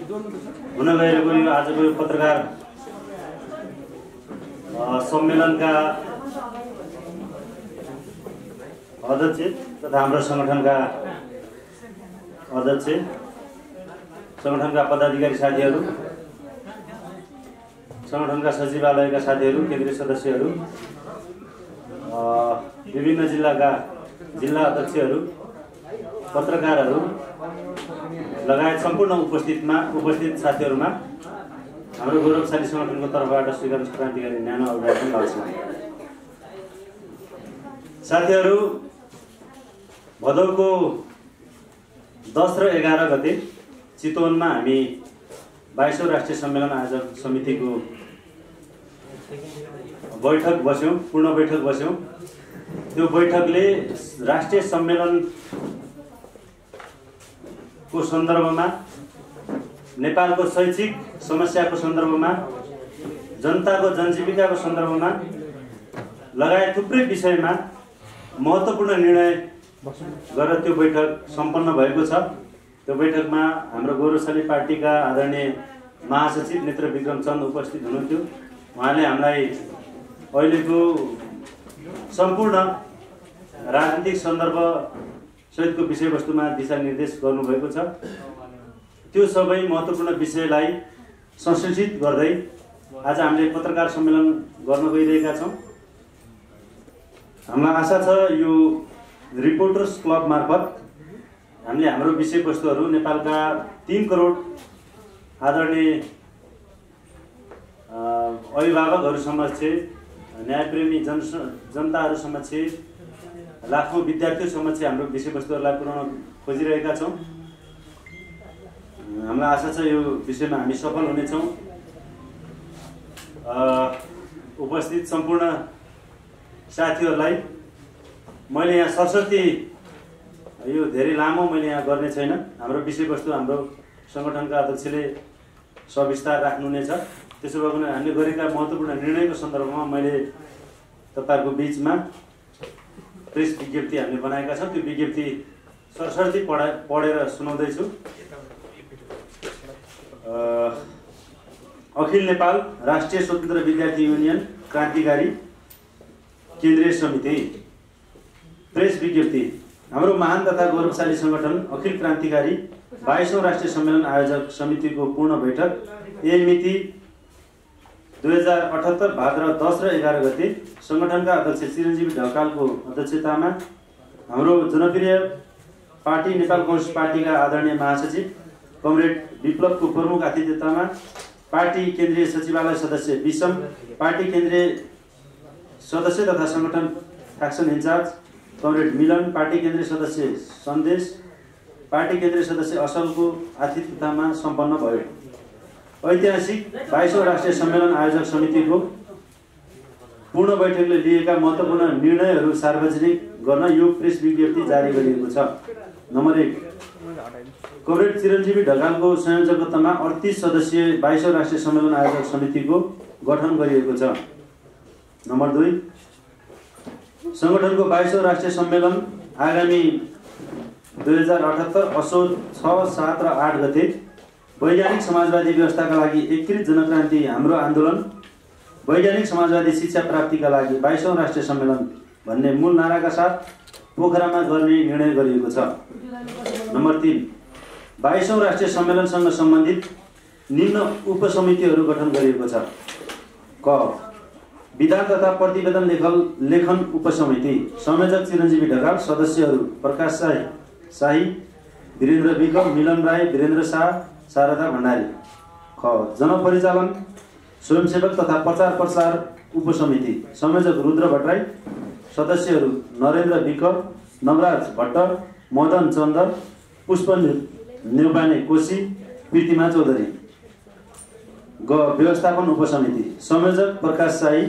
हुन गइरहेको यो आजको यो पत्रकार सम्मेलनका अध्यक्ष तथा हाम्रो संगठनका अध्यक्ष, संगठनका पदाधिकारी साथीहरू, संगठनका सचिवालयका साथीहरू, केन्द्रीय सदस्यहरू, विभिन्न जिल्लाका जिल्ला अध्यक्षहरू, पत्रकारहरू लगायत सम्पूर्ण उपस्थित साथीहरूमा हाम्रो गौरवशाली संगठनको तर्फबाट स्वीकार क्रान्तिकारी न्यानो अभिवादन गर्छु। साथीहरू, भदौको 10 र 11 गते चितवनमा हामी 22औं राष्ट्रिय सम्मेलन आयोजक समितिको बैठक बस्यौं, पूर्ण बैठक बस्यौं। त्यो बैठकले राष्ट्रिय सम्मेलनको सन्दर्भमा, नेपालको शैक्षिक समस्याको सन्दर्भमा, जनताको जनजीविकाको सन्दर्भमा लगायत थुप्रै विषयमा महत्त्वपूर्ण निर्णय गरेर त्यो बैठक सम्पन्न भएको छ। त्यो बैठकमा हाम्रो गौरवशाली पार्टीका आदरणीय महासचिव नेत्र विक्रम चन्द उपस्थित हुनुहुन्थ्यो। उहाँले हामीलाई अहिलेको सम्पूर्ण राजनीतिक सन्दर्भ सहितको विषयवस्तुमा दिशानिर्देश गर्नुभएको छ। त्यो सबै महत्त्वपूर्ण विषयलाई संश्लेषित गर्दै आज हामीले पत्रकार सम्मेलन गर्न गइरहेका छौँ। हामीलाई आशा छ यो रिपोर्टर्स क्लब मार्फत हामीले हाम्रो विषयवस्तुहरू नेपालका 3 करोड आदरणीय अभिभावकहरू समक्ष, न्यायप्रेमी जनताहरू समक्ष, लाखौं विद्यार्थीहरू समक्ष हाम्रो विषयवस्तुहरूलाई पुर्याउन खोजिरहेका छौँ। हामीलाई आशा छ यो विषयमा हामी सफल हुनेछौँ। उपस्थित सम्पूर्ण साथीहरूलाई मैले यहाँ सरस्वती यो धेरै लामो मैले यहाँ गर्ने छैन। हाम्रो विषयवस्तु हाम्रो संगठनका अध्यक्षले सविस्तार राख्नुहुनेछ। त्यसो भए पनि हामीले गरेका महत्त्वपूर्ण निर्णयको सन्दर्भमा मैले तपाईहरुको बीचमा प्रेस विज्ञप्ति हामीले बनाएका छौँ। त्यो विज्ञप्ति सरस्वती पढेर सुनाउँदैछु। अखिल नेपाल राष्ट्रिय स्वतन्त्र विद्यार्थी युनियन क्रान्तिकारी केन्द्रीय समिति प्रेस विज्ञप्ति। हाम्रो महान तथा गौरवशाली संगठन अखिल क्रान्तिकारी 22औं राष्ट्रिय सम्मेलन आयोजक समितिको पूर्ण बैठक यही मिति 2078 भाद्र 10 र 11 गते संगठनका अध्यक्ष चिरञ्जीवी ढकालको अध्यक्षतामा हाम्रो जनप्रिय पार्टी नेपाल कम्युनिस्ट पार्टीका आदरणीय महासचिव कमरेड विप्लवको प्रमुख आतिथ्यतामा पार्टी केन्द्रीय सचिवालय सदस्य विषम, पार्टी केन्द्रीय सदस्य तथा संगठन फ्याक्सन इन्चार्ज कमरेड मिलन, पार्टी केन्द्रीय सदस्य सन्देश, पार्टी केन्द्रीय सदस्य असलको आतिथ्यतामा सम्पन्न भयो। ऐतिहासिक 22औं राष्ट्रिय सम्मेलन आयोजक समितिको पूर्ण बैठकले लिएका महत्त्वपूर्ण निर्णयहरू सार्वजनिक गर्न यो प्रेस विज्ञप्ति जारी गरिएको छ। नम्बर 1, कमरेड चिरञ्जीवी ढकालको संयोजकत्वमा 38 सदस्यीय 22औं राष्ट्रिय सम्मेलन आयोजक समितिको गठन गरिएको छ। नम्बर 2, संगठनको 22औं राष्ट्रिय सम्मेलन आगामी 2078 असोज 6, 7 र 8 गते वैज्ञानिक समाजवादी व्यवस्थाका लागि एकीकृत जनक्रान्ति हाम्रो आन्दोलन, वैज्ञानिक समाजवादी शिक्षा प्राप्तिका लागि 22औं राष्ट्रिय सम्मेलन भन्ने मूल नाराका साथ पोखरामा गर्ने निर्णय गरिएको छ। नम्बर 3, 22औं राष्ट्रिय सम्मेलनसँग सम्बन्धित निम्न उपसमितिहरू गठन गरिएको छ। क, विधान तथा प्रतिवेदन लेखन उपसमिति। संयोजक चिरञ्जीवी ढकाल, सदस्यहरू प्रकाश शाही, वीरेन्द्र विक, मिलन राई, वीरेन्द्र शाह, शारदा भण्डारी। ख, जनपरिचालन स्वयंसेवक तथा प्रचार उपसमिति। संयोजक रुद्र भट्टराई, सदस्यहरू नरेन्द्र विक, नवराज भट्ट, मदन चन्द, पुष्प नेउपाने कोशी, प्रीतिमा चौधरी। ग, व्यवस्थापन उपसमिति। संयोजक प्रकाश शाही,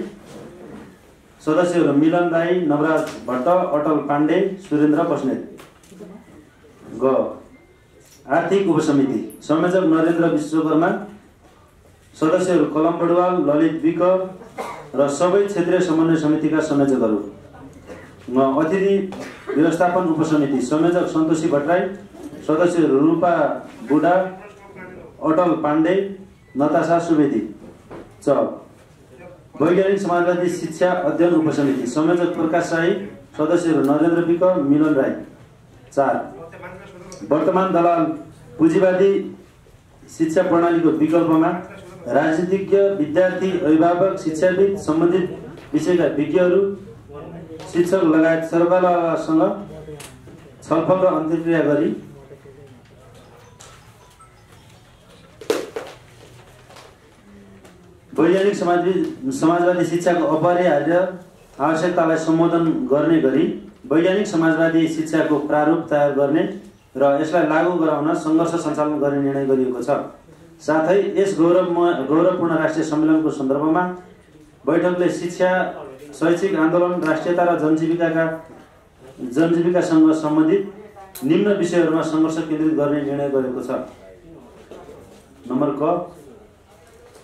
सदस्यहरू मिलन राई, नवराज भट्ट, अटल पाण्डे, सुरेन्द्र बस्नेत। ग, आर्थिक उपसमिति। संयोजक नरेन्द्र विश्वकर्मा, सदस्यहरू कलम बडुवाल, ललित विक र सबै क्षेत्रीय समन्वय समितिका संयोजकहरू। अतिथि व्यवस्थापन उपसमिति। संयोजक सन्तोषी भट्टराई, सदस्यहरू रूपा बुढा, अटल पाण्डे, नताशा सुवेदी। च वैज्ञानिक समाजवादी शिक्षा अध्ययन उपसमिति संयोजक प्रकाश शाही, सदस्यहरू नरेन्द्र विक, मिलन राई। 4 वर्तमान दलाल पुँजीवादी शिक्षा प्रणालीको विकल्पमा राजनीतिज्ञ, विद्यार्थी, अभिभावक, शिक्षाविद, सम्बन्धित विषयका विज्ञहरू, शिक्षक लगायत सर्वकलासँग छलफल र अन्तर्क्रिया गरी वैज्ञानिक समाजवादी शिक्षाको अपरिहार्य आवश्यकतालाई सम्बोधन गर्ने गरी वैज्ञानिक समाजवादी शिक्षाको प्रारूप तयार गर्ने र यसलाई लागू गराउन सङ्घर्ष सञ्चालन गर्ने निर्णय गरिएको छ। साथै यस गौरवपूर्ण राष्ट्रिय सम्मेलनको सन्दर्भमा बैठकले शिक्षा, शैक्षिक आन्दोलन, राष्ट्रियता र जनजीविकासँग सम्बन्धित निम्न विषयहरूमा सङ्घर्ष केन्द्रित गर्ने निर्णय गरेको छ। नम्बर क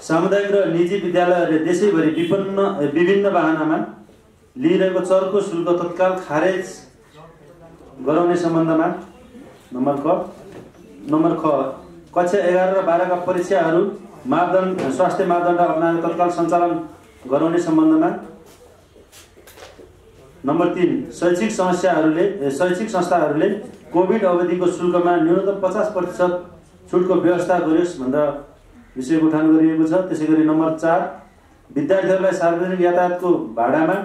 सामुदायिक र निजी विद्यालयहरूले देशैभरि विभिन्न वाहनामा लिइरहेको चर्को शुल्क तत्काल खारेज गराउने सम्बन्धमा। नम्बर ख कक्षा 11 र 12 का परीक्षाहरू स्वास्थ्य मापदण्ड अपनाएर तत्काल सञ्चालन गराउने सम्बन्धमा। नम्बर 3 शैक्षिक संस्थाहरूले कोभिड अवधिको शुल्कमा न्यूनतम 50% छुटको व्यवस्था गरियोस् भनेर विषयको उठान गरिएको छ। त्यसैगरी नम्बर 4 विद्यार्थीहरूलाई सार्वजनिक यातायातको भाडामा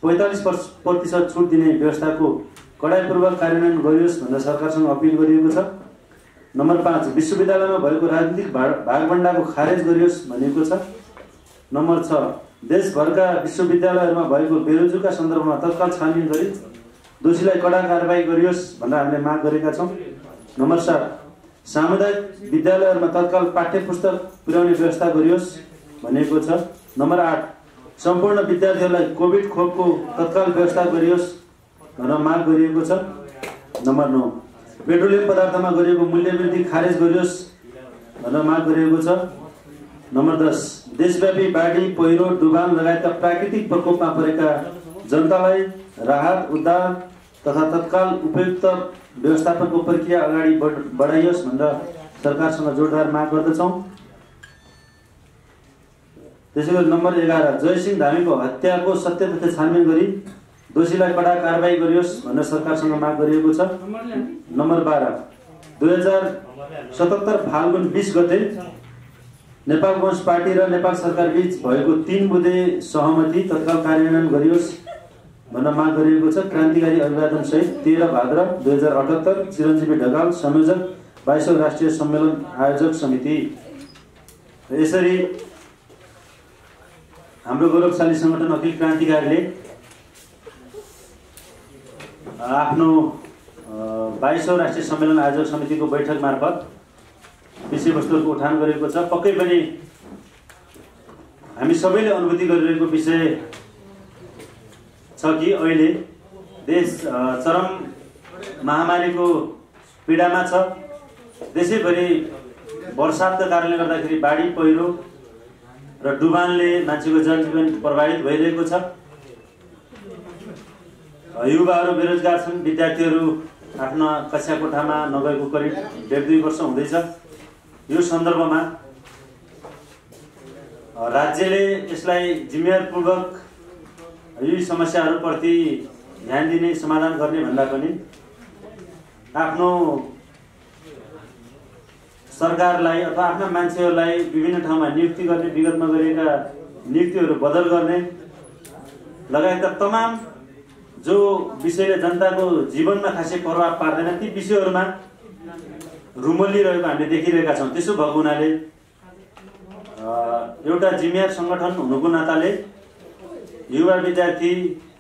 45% छुट दिने व्यवस्थाको कडाइपूर्वक कार्यान्वयन गरियोस् भनेर सरकारसँग अपिल गरिएको छ। नम्बर 5 विश्वविद्यालयमा भएको राजनीतिक भागभण्डाको खारेज गरियोस् भनिएको छ। नम्बर 6 देशभरका विश्वविद्यालयहरूमा भएको बेरोजगारीका सन्दर्भमा तत्काल छानबिन गरी दोषीलाई कडा कारबाही गरियोस् भनेर हामीले माग गरेका छौँ। नम्बर 7 सामुदायिक विद्यालयहरूमा तत्काल पाठ्य पुस्तक पुर्याउने व्यवस्था गरियोस् भनिएको छ। नम्बर 8 सम्पूर्ण विद्यार्थीहरूलाई कोभिड खोपको तत्काल व्यवस्था गरियोस् भनेर माग गरिएको छ। नम्बर 9 पेट्रोलियम पदार्थमा गरिएको मूल्य वृद्धि खारेज गरियोस् भनेर माग गरिएको छ। नम्बर 10 देशव्यापी बाढी, पहिरो, डुबान लगायतका प्राकृतिक प्रकोपमा परेका जनतालाई राहत, उद्धार तथा तत्काल उपयुक्त व्यवस्थापनको प्रक्रिया अगाडि बढाइयोस् भनेर सरकारसँग जोडदार माग गर्दछौँ। त्यसैगरी नम्बर 11 जयसिंह धामीको हत्याको सत्य तथ्य छानबिन गरी दोषीलाई कडा कारबाही गरियोस् भनेर सरकारसँग माग गरिएको छ। नम्बर 12 2077 फाल्गुन 20 गते नेपाल कम्युनिस्ट पार्टी र नेपाल सरकार बीच भएको 3 बुँदे सहमति तत्काल कार्यान्वयन गरियोस् भनेर माग गरिएको छ। क्रान्तिकारी अभिवादन सहित 13 भाद्र 2078 चिरञ्जीवी ढकाल, संयोजक 22औं राष्ट्रिय सम्मेलन आयोजक समिति। यसरी हाम्रो गौरवशाली संगठन अखिल क्रान्तिकारीले आफ्नो 22औं राष्ट्रिय सम्मेलन आयोजक समितिको बैठक मार्फत विषयवस्तुको उठान गरेको छ। पक्कै पनि हामी सबैले अनुभूति गरिरहेको विषय छ कि अहिले देश चरम महामारीको पीडामा छ। देशैभरि वर्षातका कारणले गर्दाखेरि बाढी, पहिरो र डुबानले मान्छेको जनजीवन प्रभावित भइरहेको छ। युवाहरू बेरोजगार छन्, विद्यार्थीहरू आफ्ना कक्षा कोठामा नगएको करिब 1.5-2 वर्ष हुँदैछ। यो सन्दर्भमा राज्यले यसलाई जिम्मेवारपूर्वक यी समस्याहरूप्रति ध्यान दिने, समाधान गर्ने भन्दा पनि आफ्नो सरकारलाई अथवा आफ्ना मान्छेहरूलाई विभिन्न ठाउँमा नियुक्ति गर्ने, विगतमा गरिएका नियुक्तिहरू बदल गर्ने लगायतका तमाम जो विषयले जनताको जीवनमा खासै प्रभाव पार्दैन ती विषयहरूमा रुमल्लिरहेको हामीले देखिरहेका छौँ। त्यसो भएको हुनाले एउटा जिम्मेवार सङ्गठन हुनुको नाताले, युवा विद्यार्थी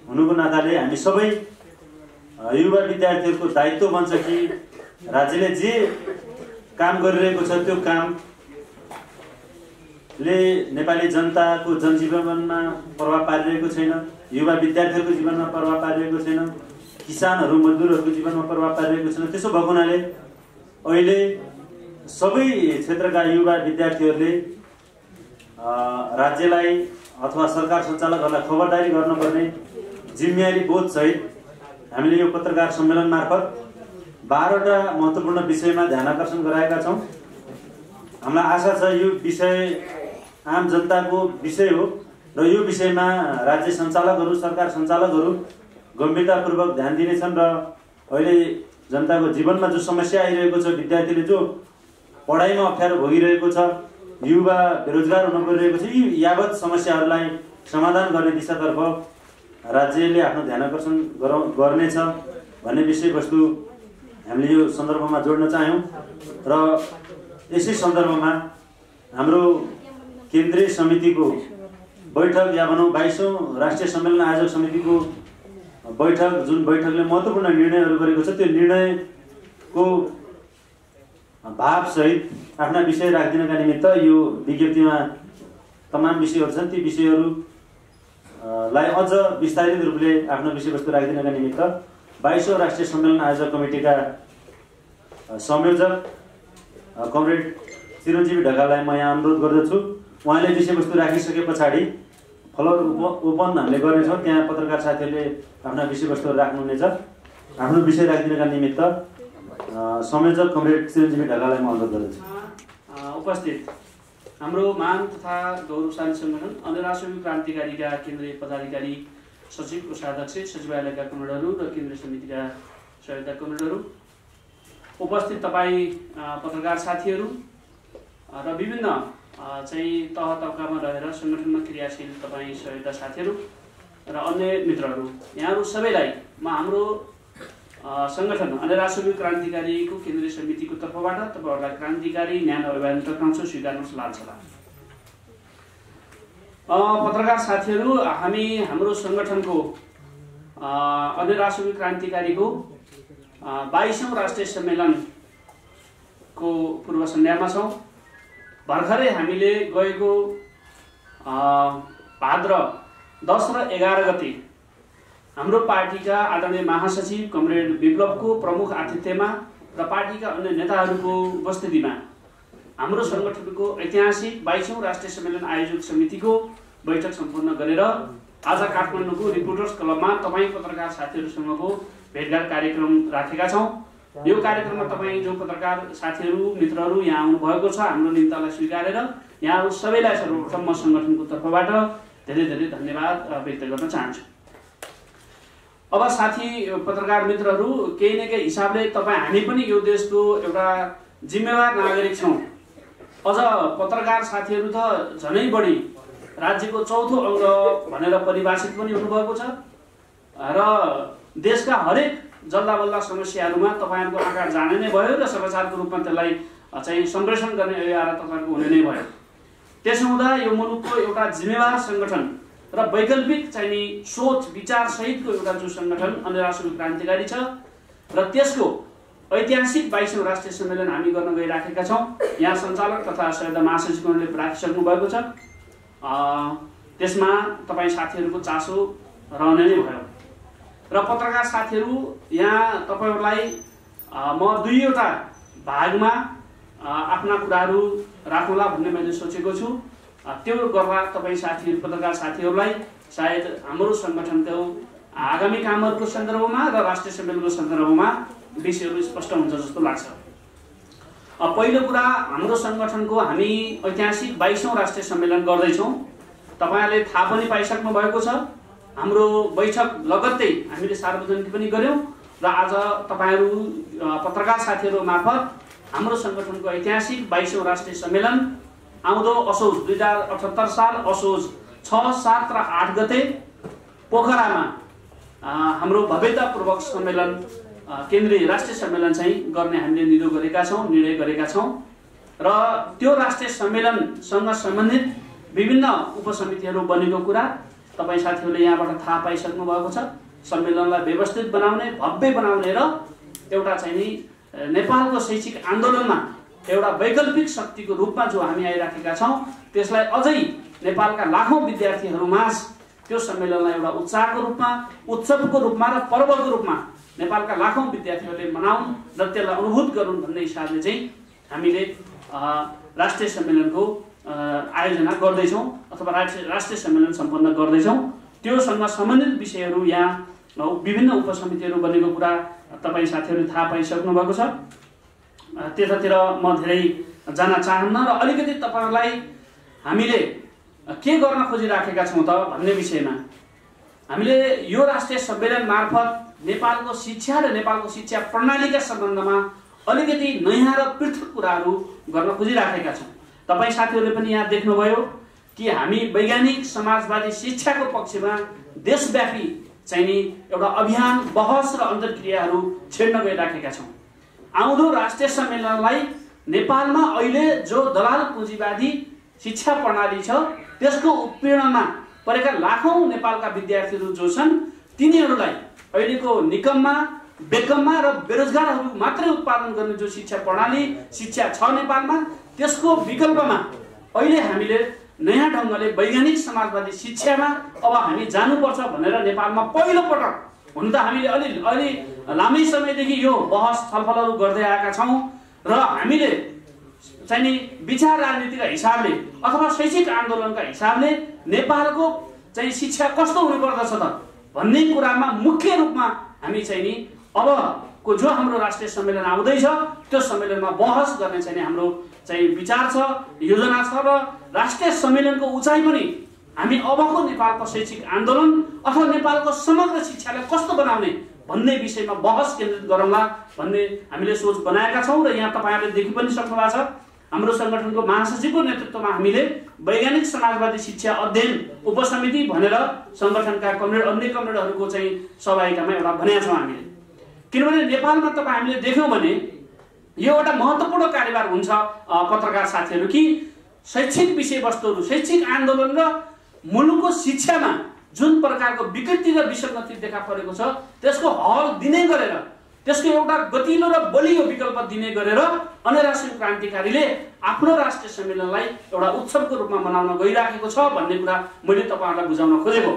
हुनुको नाताले हामी सबै युवा विद्यार्थीहरूको दायित्व बन्छ कि राज्यले जे काम गरिरहेको छ त्यो कामले नेपाली जनताको जनजीवनमा प्रभाव पारिरहेको छैन, युवा विद्यार्थीहरूको जीवनमा प्रभाव पारिरहेको छैन, किसानहरू, मजदुरहरूको जीवनमा प्रभाव पारिरहेको छैन। त्यसो भएको हुनाले अहिले सबै क्षेत्रका युवा विद्यार्थीहरूले राज्यलाई अथवा सरकार सञ्चालकहरूलाई खबरदारी गर्नुपर्ने जिम्मेवारी बोध सहित हामीले यो पत्रकार सम्मेलन मार्फत 12वटा महत्त्वपूर्ण विषयमा ध्यान आकर्षण गराएका छौँ। हामीलाई आशा छ यो विषय आम जनताको विषय हो र यो विषयमा राज्य सञ्चालकहरू, सरकार सञ्चालकहरू गम्भीरतापूर्वक ध्यान दिनेछन् र अहिले जनताको जीवनमा जो समस्या आइरहेको छ, विद्यार्थीले जो पढाइमा अप्ठ्यारो भोगिरहेको छ, युवा बेरोजगार हुन परिरहेको छ, यी यावत समस्याहरूलाई समाधान गर्ने दिशातर्फ राज्यले आफ्नो ध्यानाकर्षण गर्नेछ भन्ने विषयवस्तु हामीले यो सन्दर्भमा जोड्न चाह्यौँ। र यसै सन्दर्भमा हाम्रो केन्द्रीय समितिको बैठक या भनौँ 22औं राष्ट्रिय सम्मेलन आयोजक समितिको बैठक, जुन बैठकले महत्त्वपूर्ण निर्णयहरू गरेको छ, त्यो निर्णयको भावसहित आफ्ना विषय राखिदिनका निमित्त यो विज्ञप्तिमा तमाम विषयहरू छन्, ती विषयहरूलाई अझ विस्तारित रूपले आफ्नो विषयवस्तु राखिदिनका निमित्त 22औं राष्ट्रिय सम्मेलन आयोजक कमिटीका संयोजक कमरेड चिरञ्जीवी ढकाललाई म यहाँ अनुरोध गर्दछु। उहाँले विषयवस्तु राखिसके पछाडि फलोर ओपन हामीले गर्नेछौँ, त्यहाँ पत्रकार साथीहरूले आफ्ना विषयवस्तुहरू राख्नुहुनेछ। आफ्नो विषय राखिदिनका निमित्त संयोजक कमरेड चिरञ्जीवी ढकाललाई म अनुरोध गर्दछु। उपस्थित हाम्रो महान तथा गौरवशाली सङ्गठन अन्यराष्ट्रिय क्रान्तिकारीका केन्द्रीय पदाधिकारी, सचिव, कोषाध्यक्ष, सचिवालयका कमरेडहरू र केन्द्रीय समितिका सहयोगका कमरेडहरू, उपस्थित तपाईँ पत्रकार साथीहरू र विभिन्न चाहिँ तह तबकामा रहेर सङ्गठनमा क्रियाशील तपाईँ सहयोगका साथीहरू र अन्य मित्रहरू, यहाँहरू सबैलाई म हाम्रो सङ्गठन अन्यराष्ट्रिय क्रान्तिकारीको केन्द्रीय समितिको तर्फबाट तपाईँहरूलाई क्रान्तिकारी न्यानो अभिवादन टक्राउँछु, स्वीकार्नुहोस्, लाल सलाम। पत्रकार साथीहरू, हामी हाम्रो सङ्गठनको अन्यराष्ट्रिय क्रान्तिकारीको 22औं राष्ट्रिय सम्मेलनको पूर्व सन्ध्यामा छौँ। भर्खरै हामीले गएको भाद्र 10 र 11 गते हाम्रो पार्टीका आदरणीय महासचिव कमरेड विप्लवको प्रमुख आतिथ्यमा र पार्टीका अन्य नेताहरूको उपस्थितिमा हाम्रो सङ्गठनको ऐतिहासिक 22औं राष्ट्रिय सम्मेलन आयोजक समितिको बैठक सम्पन्न गरेर आज काठमाडौँको रिपोर्टर्स क्लबमा तपाईँ पत्रकार साथीहरूसँगको भेटघाट कार्यक्रम राखेका छौँ। यो कार्यक्रममा तपाईँ जो पत्रकार साथीहरू, मित्रहरू यहाँ आउनुभएको छ, हाम्रो निम्तालाई स्वीकारेर यहाँहरू सबैलाई सर्वप्रथम म सङ्गठनको तर्फबाट धेरै धेरै धन्यवाद व्यक्त गर्न चाहन्छु। अब साथी पत्रकार मित्रहरू, केही न केही हिसाबले तपाईँ हामी पनि यो देशको एउटा जिम्मेवार नागरिक छौँ। अझ पत्रकार साथीहरू त झनै बढी राज्यको चौथो अङ्ग भनेर परिभाषित पनि हुनुभएको छ र देशका हरेक जल्दाबल्दा समस्याहरूमा तपाईँहरूको आकार जाने नै भयो र समाचारको रूपमा त्यसलाई चाहिँ सम्प्रेषण गर्ने अभियान तपाईँहरूको हुने नै भयो। त्यसो हुँदा यो मुलुकको एउटा जिम्मेवार सङ्गठन र वैकल्पिक चाहिने सोच विचार सहितको एउटा जो सङ्गठन अन्यराष्ट्रिय क्रान्तिकारी छ र त्यसको ऐतिहासिक 22औं राष्ट्रिय सम्मेलन हामी गर्न गइराखेका छौँ। यहाँ सञ्चालक तथा सहयोगका महासचिवहरूले राखिसक्नु भएको छ। त्यसमा तपाईँ साथीहरूको चासो रहने नै भयो र पत्रकार साथीहरू, यहाँ तपाईँहरूलाई म दुईवटा भागमा आफ्ना कुराहरू राखौँला भन्ने मैले सोचेको छु। त्यो गर्दा तपाईँ साथीहरू, पत्रकार साथीहरूलाई सायद हाम्रो सङ्गठनको आगामी कामहरूको सन्दर्भमा र राष्ट्रिय सम्मेलनको सन्दर्भमा विषयहरू स्पष्ट हुन्छ जस्तो लाग्छ। पहिलो कुरा, हाम्रो सङ्गठनको हामी ऐतिहासिक 22औं राष्ट्रिय सम्मेलन गर्दैछौँ। तपाईँहरूले थाहा पनि पाइसक्नु भएको छ। हाम्रो बैठक लगत्तै हामीले सार्वजनिक पनि गर्यौँ र आज तपाईँहरू पत्रकार साथीहरू मार्फत हाम्रो सङ्गठनको ऐतिहासिक 22औं राष्ट्रिय सम्मेलन आउँदो असोज 2078 साल असोज 6, 7 र 8 गते पोखरामा हाम्रो भव्यतापूर्वक सम्मेलन, केन्द्रीय राष्ट्रिय सम्मेलन चाहिँ गर्ने हामीले निर्णय गरेका छौँ र त्यो राष्ट्रिय सम्मेलनसँग सम्बन्धित विभिन्न उपसमितिहरू बनेको कुरा तपाईँ साथीहरूले यहाँबाट थाहा पाइसक्नु भएको छ। सम्मेलनलाई व्यवस्थित बनाउने, भव्य बनाउने र एउटा चाहिँ नि नेपालको शैक्षिक आन्दोलनमा एउटा वैकल्पिक शक्तिको रूपमा जो हामी आइराखेका छौँ, त्यसलाई अझै नेपालका लाखौँ विद्यार्थीहरूमाझ त्यो सम्मेलनलाई एउटा उत्साहको रूपमा, उत्सवको रूपमा र पर्वको रूपमा नेपालका लाखौँ विद्यार्थीहरूले मनाउन् र त्यसलाई अनुभूत गरून् भन्ने हिसाबले चाहिँ हामीले राष्ट्रिय सम्मेलनको आयोजना गर्दैछौँ अथवा राष्ट्रिय सम्मेलन सम्पन्न गर्दैछौँ। त्योसँग सम्बन्धित विषयहरू यहाँ विभिन्न उपसमितिहरू बनेको कुरा तपाईँ साथीहरूले थाहा पाइसक्नु भएको छ। त्यतातिर म धेरै जान चाहन्न र अलिकति तपाईहरुलाई हामीले के गर्न खोजिराखेका छौं त भन्ने विषयमा हामीले यो राष्ट्रिय सम्मेलन मार्फत नेपालको शिक्षा र नेपालको शिक्षा प्रणालीका सम्बन्धमा अलिकति नयाँ र पृथक कुराहरू गर्न खोजिराखेका छौं। तपाई साथीहरूले पनि यहाँ देख्नुभयो कि हामी वैज्ञानिक समाजवादी शिक्षाको पक्षमा देशव्यापी चाहिँ नि एउटा अभियान बहस र अन्तर्क्रियाहरू छेड्न गइराखेका छौं। आउँदो राष्ट्रिय सम्मेलनलाई नेपालमा अहिले जो दलाल पुँजीवादी शिक्षा प्रणाली छ त्यसको उत्पीडनमा परेका लाखौं नेपालका विद्यार्थीहरू जो छन् तिनीहरूलाई अहिलेको निकममा बेकममा र बेरोजगारहरू मात्रै उत्पादन गर्ने जो शिक्षा प्रणाली शिक्षा छ नेपालमा त्यसको विकल्पमा अहिले हामीले नयाँ ढंगले वैज्ञानिक समाजवादी शिक्षामा अब हामी जानुपर्छ भनेर नेपालमा पहिलो पटक हुन त हामीले अलि लामै समयदेखि यो बहस छलफलहरू गर्दै आएका छौं र हामीले चाहिँ नि विचार राजनीतिका हिसाबले अथवा शैक्षिक आन्दोलनका हिसाबले नेपालको चाहिँ शिक्षा कस्तो हुनुपर्दछ त भन्ने कुरामा मुख्य रूपमा हामी चाहिँ नि अबको जो हाम्रो राष्ट्रिय सम्मेलन आउँदैछ त्यो सम्मेलनमा बहस गर्ने चाहिँ हाम्रो चाहिँ विचार छ योजना छ र राष्ट्रिय सम्मेलनको उचाइ पनि हामी अबको नेपालको शैक्षिक आन्दोलन अथवा नेपालको समग्र शिक्षालाई कस्तो बनाउने भन्ने विषयमा बहस केन्द्रित गरौँला भन्ने हामीले सोच बनाएका छौं र यहाँ तपाईहरुले देखि पनि सक्नु भएको छ हाम्रो संगठनको महासचिवको नेतृत्वमा हामीले वैज्ञानिक समाजवादी शिक्षा अध्ययन उपसमिति भनेर संगठनका कमरेड अन्य कमरेडहरूको चाहिँ सहभागितामा एउटा बनाएका छौं हामीले। किनभने नेपालमा तपाईं हामीले देख्यौं भने यो एउटा महत्त्वपूर्ण कार्यभार हुन्छ पत्रकार साथीहरू कि शैक्षिक विषयवस्तुहरू शैक्षिक आन्दोलन र मुलुकको शिक्षामा जुन प्रकारको विकृति र विसङ्गति देखा परेको छ त्यसको हल दिने गरेर त्यसको एउटा गतिलो र बलियो विकल्प दिने गरेर अन्यराष्ट्रिय क्रान्तिकारीले आफ्नो राष्ट्रिय सम्मेलनलाई एउटा उत्सवको रूपमा मनाउन गइराखेको छ भन्ने कुरा मैले तपाईहरुलाई बुझाउन खोजेको।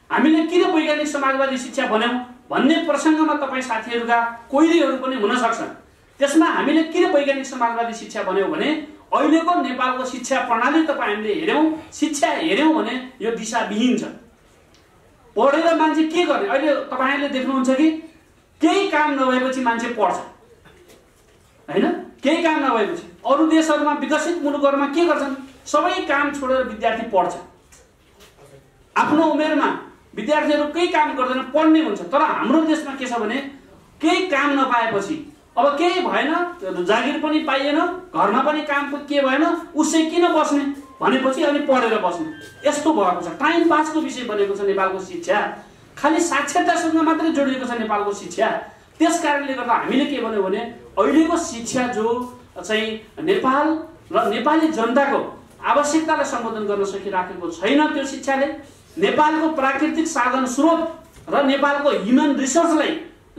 हामीले किन वैज्ञानिक समाजवादी शिक्षा भन्यौं भन्ने प्रसंगमा तपाई साथीहरुका कोइलीहरु पनि हुन सक्छन्। त्यसमा हामीले किन वैज्ञानिक समाजवादी शिक्षा भन्यौं भने अहिलेको नेपालको शिक्षा प्रणाली तपाई हामीले हेर्यौं भने यो दिशाविहीन छ। पढेर मान्छे के गर्ने अहिले तपाईहरुले देख्नुहुन्छ कि केही काम नभएपछि मान्छे पढ्छ हैन। केही काम नभएपछि अरु देशहरुमा विकसित मुलुकहरुमा के गर्छन् सबै काम छोडेर विद्यार्थी पढ्छ। आफ्नो उमेरमा विद्यार्थीहरु केही काम गर्दैन पढ्ने हुन्छ। तर हाम्रो देशमा के छ भने केही काम नपाएपछि अब केही भएन जागिर पनि पाइएन घरमा पनि काम के भएन उसै किन बस्ने भनेपछि अनि पढेर बस्ने यस्तो भएको छ। टाइम पासको विषय बनेको छ नेपालको शिक्षा। खाली साक्षरतासँग मात्रै जोडिएको छ नेपालको शिक्षा। त्यसकारणले गर्दा हामीले के भन्यौ भने अहिलेको शिक्षा जो चाहिँ नेपाल र नेपाली जनताको आवश्यकतालाई सम्बोधन गर्न सकिराखेको छैन त्यो शिक्षाले नेपालको प्राकृतिक साधन स्रोत र नेपालको ह्युमन रिसोर्सलाई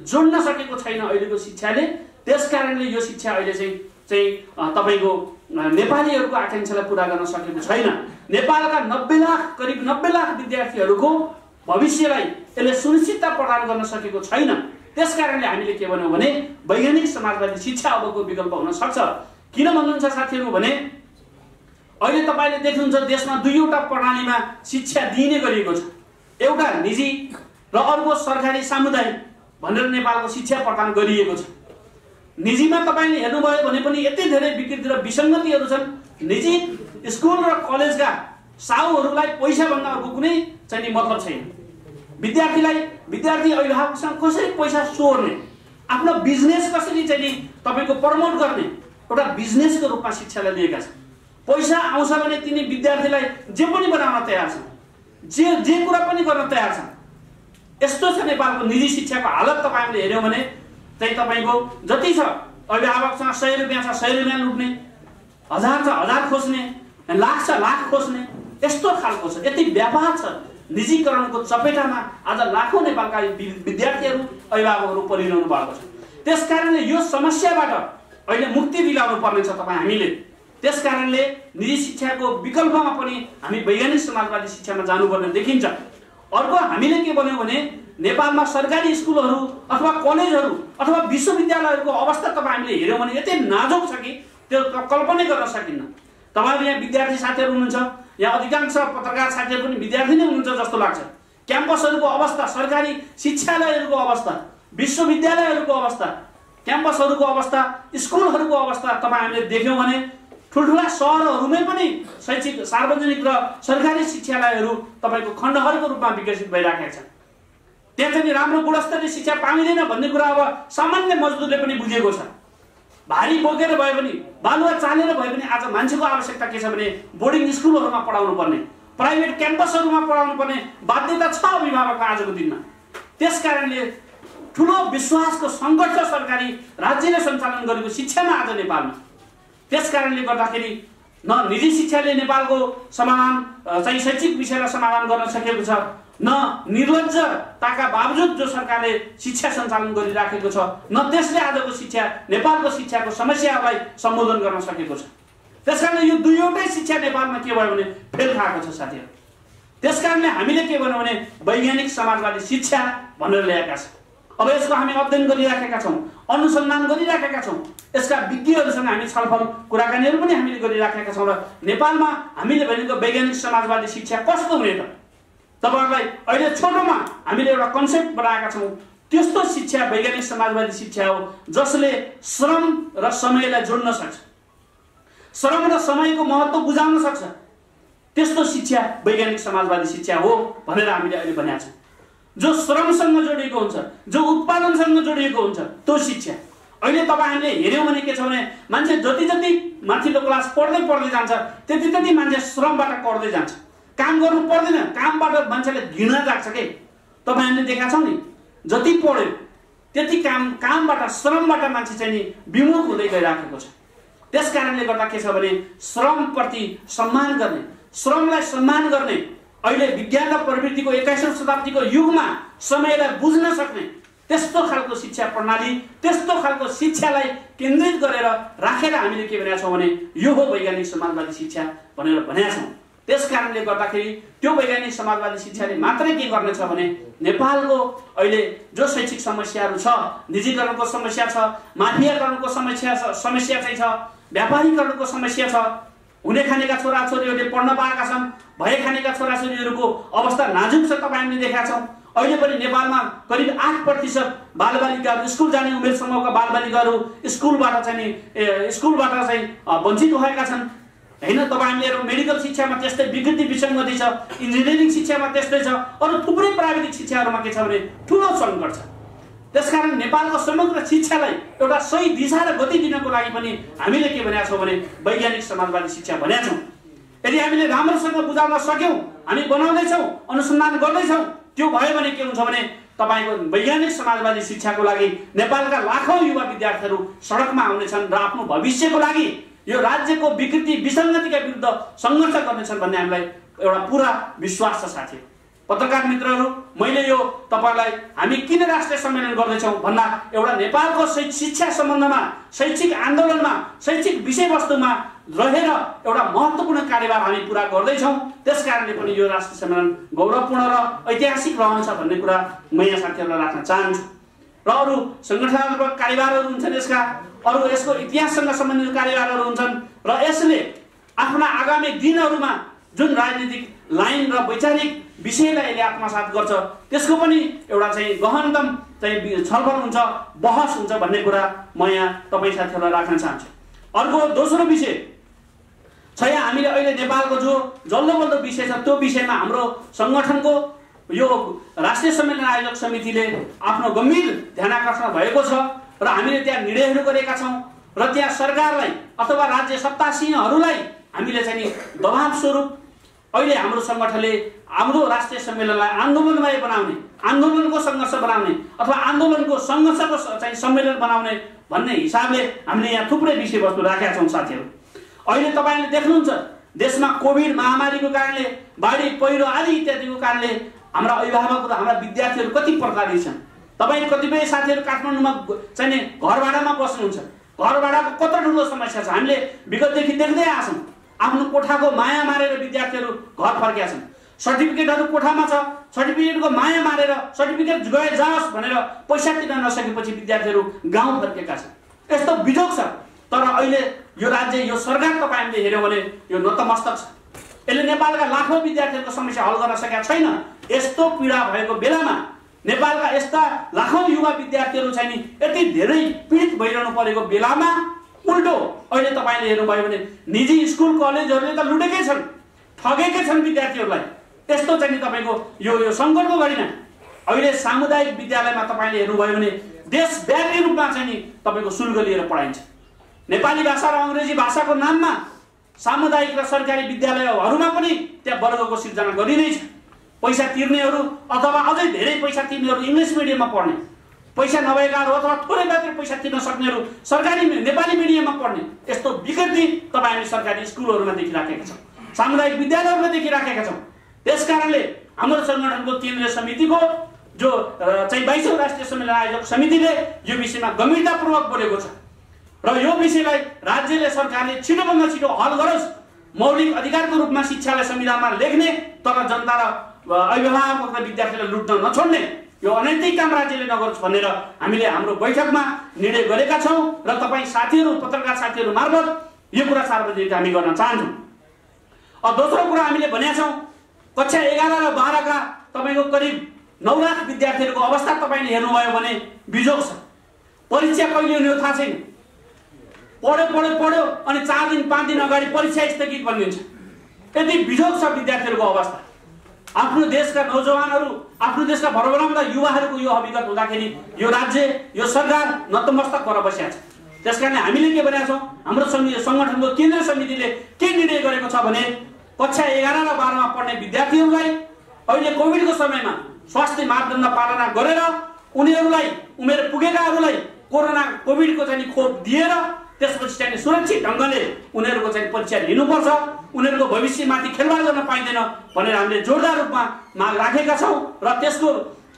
जोड्न सकेको छैन अहिलेको शिक्षाले। त्यसकारणले यो शिक्षा अहिले चाहिँ तपाईको नेपालीहरुको आकांक्षालाई पूरा गर्न सकेको छैन। नेपालका 90 लाख करिब 90 लाख विद्यार्थीहरुको भविष्यलाई यसले सुनिश्चितता प्रदान गर्न सकेको छैन। त्यसकारणले हामीले के भन्यौ भने वैज्ञानिक समाजवादी शिक्षा अबको विकल्प हुन सक्छ। किन भन्नुहुन्छ साथीहरु भने अहिले तपाईले देख्नुहुन्छ देशमा दुईवटा प्रणालीमा शिक्षा दिइने गरिएको छ। एउटा निजी र अर्को सरकारी सामुदायिक भनेर नेपालको शिक्षा प्रदान गरिएको छ। निजीमा तपाईले हेर्नुभयो भने पनि यति धेरै विकृति र विसङ्गतिहरू छन्। निजी स्कुल र कलेजका साहुहरूलाई पैसा भन्दा अर्को कुनै चाहिँ मतलब छैन। विद्यार्थी अभिभावकसँग कसरी पैसा सोर्ने आफ्नो बिजनेस कसरी चाहिँ तपाईको प्रमोट गर्ने एउटा बिजनेसको रूपमा शिक्षालाई लिएका छन्। पैसा आउँछ भने तिनी विद्यार्थीलाई जे पनि बनाउन तयार छन् जे कुरा पनि गर्न तयार छन्। यस्तो छ नेपालको निजी शिक्षाको हालत। तपाईले हेर्यौ भने चाहिँ तपाईको जति छ अभिभावकसँग 100 रुपैयाँ छ 100 रुपैयाँ लुट्ने 1000 छ 1000 खोज्ने लाख छ लाख खोज्ने यस्तो खालको छ। यति व्यापार छ निजीकरणको चपेटामा आज लाखौं नेपालका विद्यार्थीहरु अभिभावकहरु परिरहनु भएको छ। त्यसकारणले यो समस्याबाट अहिले मुक्ति दिलाउनु पर्ने छ तपाई हामीले। त्यसकारणले निजी शिक्षाको विकल्पमा पनि हामी वैज्ञानिक समाजवादी शिक्षामा जानुपर्ने देखिन्छ। अर्को हामीले के भन्यौ भने नेपालमा सरकारी स्कुलहरु अथवा कलेजहरु अथवा विश्वविद्यालयहरुको अवस्था तपाई हामीले हेर्यौ भने यति नाजुक छ कि त्यो कल्पना गर्न सकिन्न। तपाईहरु यहाँ विद्यार्थी साथीहरु हुनुहुन्छ यहाँ अधिकांश पत्रकार साथीहरु पनि विद्यार्थी नै हुनुहुन्छ जस्तो लाग्छ। क्याम्पसहरुको अवस्था सरकारी शिक्षालयहरुको अवस्था विश्वविद्यालयहरुको अवस्था क्याम्पसहरुको अवस्था स्कुलहरुको अवस्था तपाई हामीले देख्यौ भने ठुल्ठुला सहरहरूमै पनि शैक्षिक सार्वजनिक र सरकारी शिक्षालयहरू तपाईँको खण्डहरको रूपमा विकसित भइराखेका छन्। त्यहाँ चाहिँ राम्रो गुणस्तरीय शिक्षा पाइँदैन भन्ने कुरा अब सामान्य मजदुरले पनि बुझेको छ। भारी बोकेर भए पनि बालुवा चालेर भए पनि आज मान्छेको आवश्यकता के छ भने बोर्डिङ स्कुलहरूमा पढाउनु पर्ने, प्राइभेट क्याम्पसहरूमा पढाउनु पर्ने बाध्यता छ अभिभावकको आजको दिनमा। त्यसकारणले ठुलो विश्वासको सङ्घर्ष सरकारी राज्यले सञ्चालन गरेको शिक्षामा आज नेपालमा। त्यसकारणले गर्दाखेरि न निजी शिक्षाले नेपालको समाधान चाहिँ शैक्षिक विषयलाई समाधान गर्न सकेको छ, न निर्लज्जताका बावजुद जो सरकारले शिक्षा सञ्चालन गरिराखेको छ, न त्यसले आजको शिक्षा नेपालको शिक्षाको समस्याहरूलाई सम्बोधन गर्न सकेको छ। त्यसकारणले यो दुईवटै शिक्षा नेपालमा के भयो भने फेल खाएको छ साथीहरू। त्यसकारणले हामीले के भन्यौँ भने वैज्ञानिक समाजवादी शिक्षा भनेर ल्याएका छौँ। अब यसको हामी अध्ययन गरिराखेका छौँ, अनुसन्धान गरिराखेका छौँ, यसका विज्ञहरूसँग हामी छलफल कुराकानीहरू पनि हामीले गरिराखेका छौँ। र नेपालमा हामीले भनेको वैज्ञानिक समाजवादी शिक्षा कस्तो हुने त तपाईँहरूलाई अहिले छोटोमा हामीले एउटा कन्सेप्ट बनाएका छौँ। त्यस्तो शिक्षा वैज्ञानिक समाजवादी शिक्षा हो जसले श्रम र समयलाई जोड्न सक्छ, श्रम र समयको महत्त्व बुझाउन सक्छ। त्यस्तो शिक्षा वैज्ञानिक समाजवादी शिक्षा हो भनेर हामीले अहिले भनेका छौँ। जो श्रमसँग जोडिएको हुन्छ, जो उत्पादनसँग जोडिएको हुन्छ त्यो शिक्षा। अहिले तपाईँहरूले हेऱ्यौँ भने के छ भने मान्छे जति जति माथिल्लो क्लास पढ्दै पढ्दै जान्छ त्यति त्यति मान्छे श्रमबाट कर्दै जान्छ, काम गर्नु पर्दैन, कामबाट मान्छेले घृणा लाग्छ के। तपाईँहरूले देखाएको छौँ नि, जति पढ्यो त्यति कामबाट श्रमबाट मान्छे चाहिँ नि विमुख हुँदै गइराखेको छ। त्यसकारणले गर्दा के छ भने श्रमप्रति सम्मान गर्ने, श्रमलाई सम्मान गर्ने, अहिले विज्ञान र प्रविधिको 21औं शताब्दीको युगमा समयलाई बुझ्न सक्ने त्यस्तो खालको शिक्षा प्रणाली, त्यस्तो खालको शिक्षालाई केन्द्रित गरेर राखेर हामीले के भनेका छौँ भने यो हो वैज्ञानिक समाजवादी शिक्षा भनेर भनेका छौँ। त्यसकारणले गर्दाखेरि त्यो वैज्ञानिक समाजवादी शिक्षाले मात्रै के गर्नेछ भने नेपालको अहिले जो शैक्षिक समस्याहरू छ, निजीकरणको समस्या छ, माफियाकरणको समस्या चाहिँ छ, व्यापारीकरणको समस्या छ, हुने खानेका छोराछोरीहरूले पढ्न पाएका छन्, भए खानेका छोराछोरीहरूको अवस्था नाजुक छ। तपाईँहरूले देखाएका छौँ अहिले पनि नेपालमा करिब 8% बालबालिकाहरू स्कुल जाने उमेर समूहका बालबालिकाहरू स्कुलबाट चाहिँ वञ्चित भएका छन् हैन। तपाईँहरूले मेडिकल शिक्षामा त्यस्तै विकृति विसङ्गति छ, इन्जिनियरिङ शिक्षामा त्यस्तै छ, अरू थुप्रै प्राविधिक शिक्षाहरूमा के छ भने ठुलो सङ्कट छ। त्यसकारण नेपालको समग्र शिक्षालाई एउटा सही दिशा र गति दिनको लागि पनि हामीले के भनेका छौँ भने वैज्ञानिक समाजवादी शिक्षा भनेका छौँ। यदि हामीले राम्रोसँग बुझाउन सक्यौँ, हामी बनाउँदैछौँ, अनुसन्धान गर्दैछौँ, त्यो भयो भने के हुन्छ भने तपाईँको वैज्ञानिक समाजवादी शिक्षाको लागि नेपालका लाखौँ युवा विद्यार्थीहरू सडकमा आउनेछन् र आफ्नो भविष्यको लागि यो राज्यको विकृति विसङ्गतिका विरुद्ध सङ्घर्ष गर्नेछन् भन्ने हामीलाई एउटा पुरा विश्वास छ साथीहरू। पत्रकार मित्रहरू, मैले यो तपाईँलाई हामी किन राष्ट्रिय सम्मेलन गर्दैछौँ भन्दा एउटा नेपालको शिक्षा सम्बन्धमा, शैक्षिक आन्दोलनमा, शैक्षिक विषयवस्तुमा रहेर एउटा महत्त्वपूर्ण कार्यभार हामी पुरा गर्दैछौँ। त्यसकारणले पनि यो राष्ट्रिय सम्मेलन गौरवपूर्ण र ऐतिहासिक रहन्छ भन्ने कुरा म यहाँ साथीहरूलाई राख्न चाहन्छु। र अरू सङ्गठनात्मक कार्यभारहरू हुन्छन्, अरू यसको इतिहाससँग सम्बन्धित कार्यभारहरू हुन्छन् र यसले आफ्ना आगामी दिनहरूमा जुन राजनीतिक लाइन र वैचारिक विषयलाई यसले आत्मसात गर्छ त्यसको पनि एउटा चाहिँ गहनतम चाहिँ छलफल हुन्छ, बहस हुन्छ भन्ने कुरा म यहाँ तपाईँ साथीहरूलाई राख्न चाहन्छु। अर्को दोस्रो विषय छ यहाँ हामीले अहिले नेपालको जो जल्दो बल्दो विषय छ त्यो विषयमा हाम्रो सङ्गठनको यो राष्ट्रिय सम्मेलन आयोजक समितिले आफ्नो गम्भीर ध्यानाकर्षण भएको छ र हामीले त्यहाँ निर्णयहरू गरेका छौँ र त्यहाँ सरकारलाई अथवा राज्य सत्तासीनहरूलाई हामीले चाहिँ दबाब स्वरूप अहिले हाम्रो सङ्गठनले हाम्रो राष्ट्रिय सम्मेलनलाई आन्दोलनमय बनाउने, आन्दोलनको सङ्घर्ष बनाउने अथवा आन्दोलनको सङ्घर्षको चाहिँ सम्मेलन बनाउने भन्ने हिसाबले हामीले यहाँ थुप्रै विषयवस्तु राखेका छौँ साथीहरू। अहिले तपाईँले देख्नुहुन्छ देशमा कोभिड महामारीको कारणले, बाढी पहिरो आदि इत्यादिको कारणले हाम्रा अभिभावक र हाम्रा विद्यार्थीहरू कति प्रताडित छन्। तपाईँ कतिपय साथीहरू काठमाडौँमा चाहिँ घर भाडामा बस्नुहुन्छ, घर भाडाको कत्रो ठुलो समस्या छ। हामीले विगतदेखि देख्दै आछौँ आफ्नो कोठाको माया मारेर विद्यार्थीहरू घर फर्केका छन्। सर्टिफिकेटहरू कोठामा छ, सर्टिफिकेटको माया मारेर सर्टिफिकेट गए जाओस् भनेर पैसा तिर्न नसकेपछि विद्यार्थीहरू गाउँ फर्केका छन्। यस्तो बिजोग छ। तर अहिले यो राज्य, यो सरकार तपाईँहरूले हेऱ्यो भने यो नतमस्तक छ। यसले नेपालका लाखौँ विद्यार्थीहरूको समस्या हल गर्न सकेका छैन। यस्तो पीडा भएको बेलामा नेपालका यस्ता लाखौँ युवा विद्यार्थीहरू चाहिँ नि यति धेरै पीडित भइरहनु परेको बेलामा उल्टो अहिले तपाईले हेर्नुभयो भने निजी स्कुल कलेजहरूले त लुटेकै छन्, ठगेकै छन् विद्यार्थीहरूलाई। त्यस्तो चाहिँ नि तपाईको यो सङ्कटको घडीमा अहिले सामुदायिक विद्यालयमा तपाईले हेर्नुभयो भने देशव्यापी रूपमा चाहिँ नि तपाईको शुल्क लिएर पढाइन्छ। नेपाली भाषा र अङ्ग्रेजी भाषाको नाममा सामुदायिक र सरकारी विद्यालयहरूमा पनि त्यहाँ वर्गको सिर्जना गरिँदैछ। पैसा तिर्नेहरू अथवा अझै धेरै पैसा तिर्नेहरू इङ्ग्लिस मिडियममा पढ्ने, पैसा नभएकाहरू अथवा थोरै मात्रै पैसा तिर्न सक्नेहरू सरकारी नेपाली मिडियममा पढ्ने, यस्तो विकृति तपाईँ हामी सरकारी स्कुलहरूमा देखिराखेका छौँ, सामुदायिक विद्यालयहरूमा देखिराखेका छौँ। त्यसकारणले हाम्रो सङ्गठनको केन्द्रीय समितिको जो चाहिँ 22औं राष्ट्रिय सम्मेलन आयोजक समितिले यो विषयमा गम्भीरतापूर्वक बोलेको छ र यो विषयलाई राज्यले सरकारले छिटोभन्दा छिटो हल गरोस्। मौलिक अधिकारको रूपमा शिक्षालाई संविधानमा लेख्ने तर जनता र अभिभावक र विद्यार्थीलाई लुट्न नछोड्ने यो अनैतिक काम राज्यले नगरोस् भनेर हामीले हाम्रो बैठकमा निर्णय गरेका छौँ र तपाईँ साथीहरू पत्रकार साथीहरू मार्फत यो कुरा सार्वजनिक हामी गर्न चाहन्छौँ। अब दोस्रो कुरा हामीले भनेका छौँ कक्षा 11 र 12 का तपाईको करिब 9 लाख विद्यार्थीहरूको अवस्था तपाईले हेर्नुभयो भने बिजोग छ। परीक्षा कहिले हुने हो थाहा छैन, पढ्यो अनि 4 दिन 5 दिन अगाडि परीक्षा स्थगित भनिन्छ। यति बिजोग छ विद्यार्थीहरूको अवस्था। आफ्नो देशका नौजवानहरू, आफ्नो देशका भरभराउँदा युवाहरूको यो हकीकत हुँदाखेरि यो राज्य यो सरकार नतमस्तक भएर बसेको छ। त्यसकारण हामीले के भनेका छौँ, हाम्रो सङ्गठनको केन्द्रीय समितिले के निर्णय गरेको छ भने कक्षा 11 र 12 मा पढ्ने विद्यार्थीहरूलाई अहिले कोभिडको समयमा स्वास्थ्य मापदण्ड पालना गरेर उनीहरूलाई उमेर पुगेकाहरूलाई कोभिडको चाहिँ खोप दिएर त्यसपछि चाहिँ सुरक्षित ढङ्गले उनीहरूको चाहिँ परीक्षा लिनुपर्छ, उनीहरूको भविष्यमाथि खेलवाड गर्न पाइँदैन भनेर हामीले जोरदार रूपमा माग राखेका छौँ र त्यसको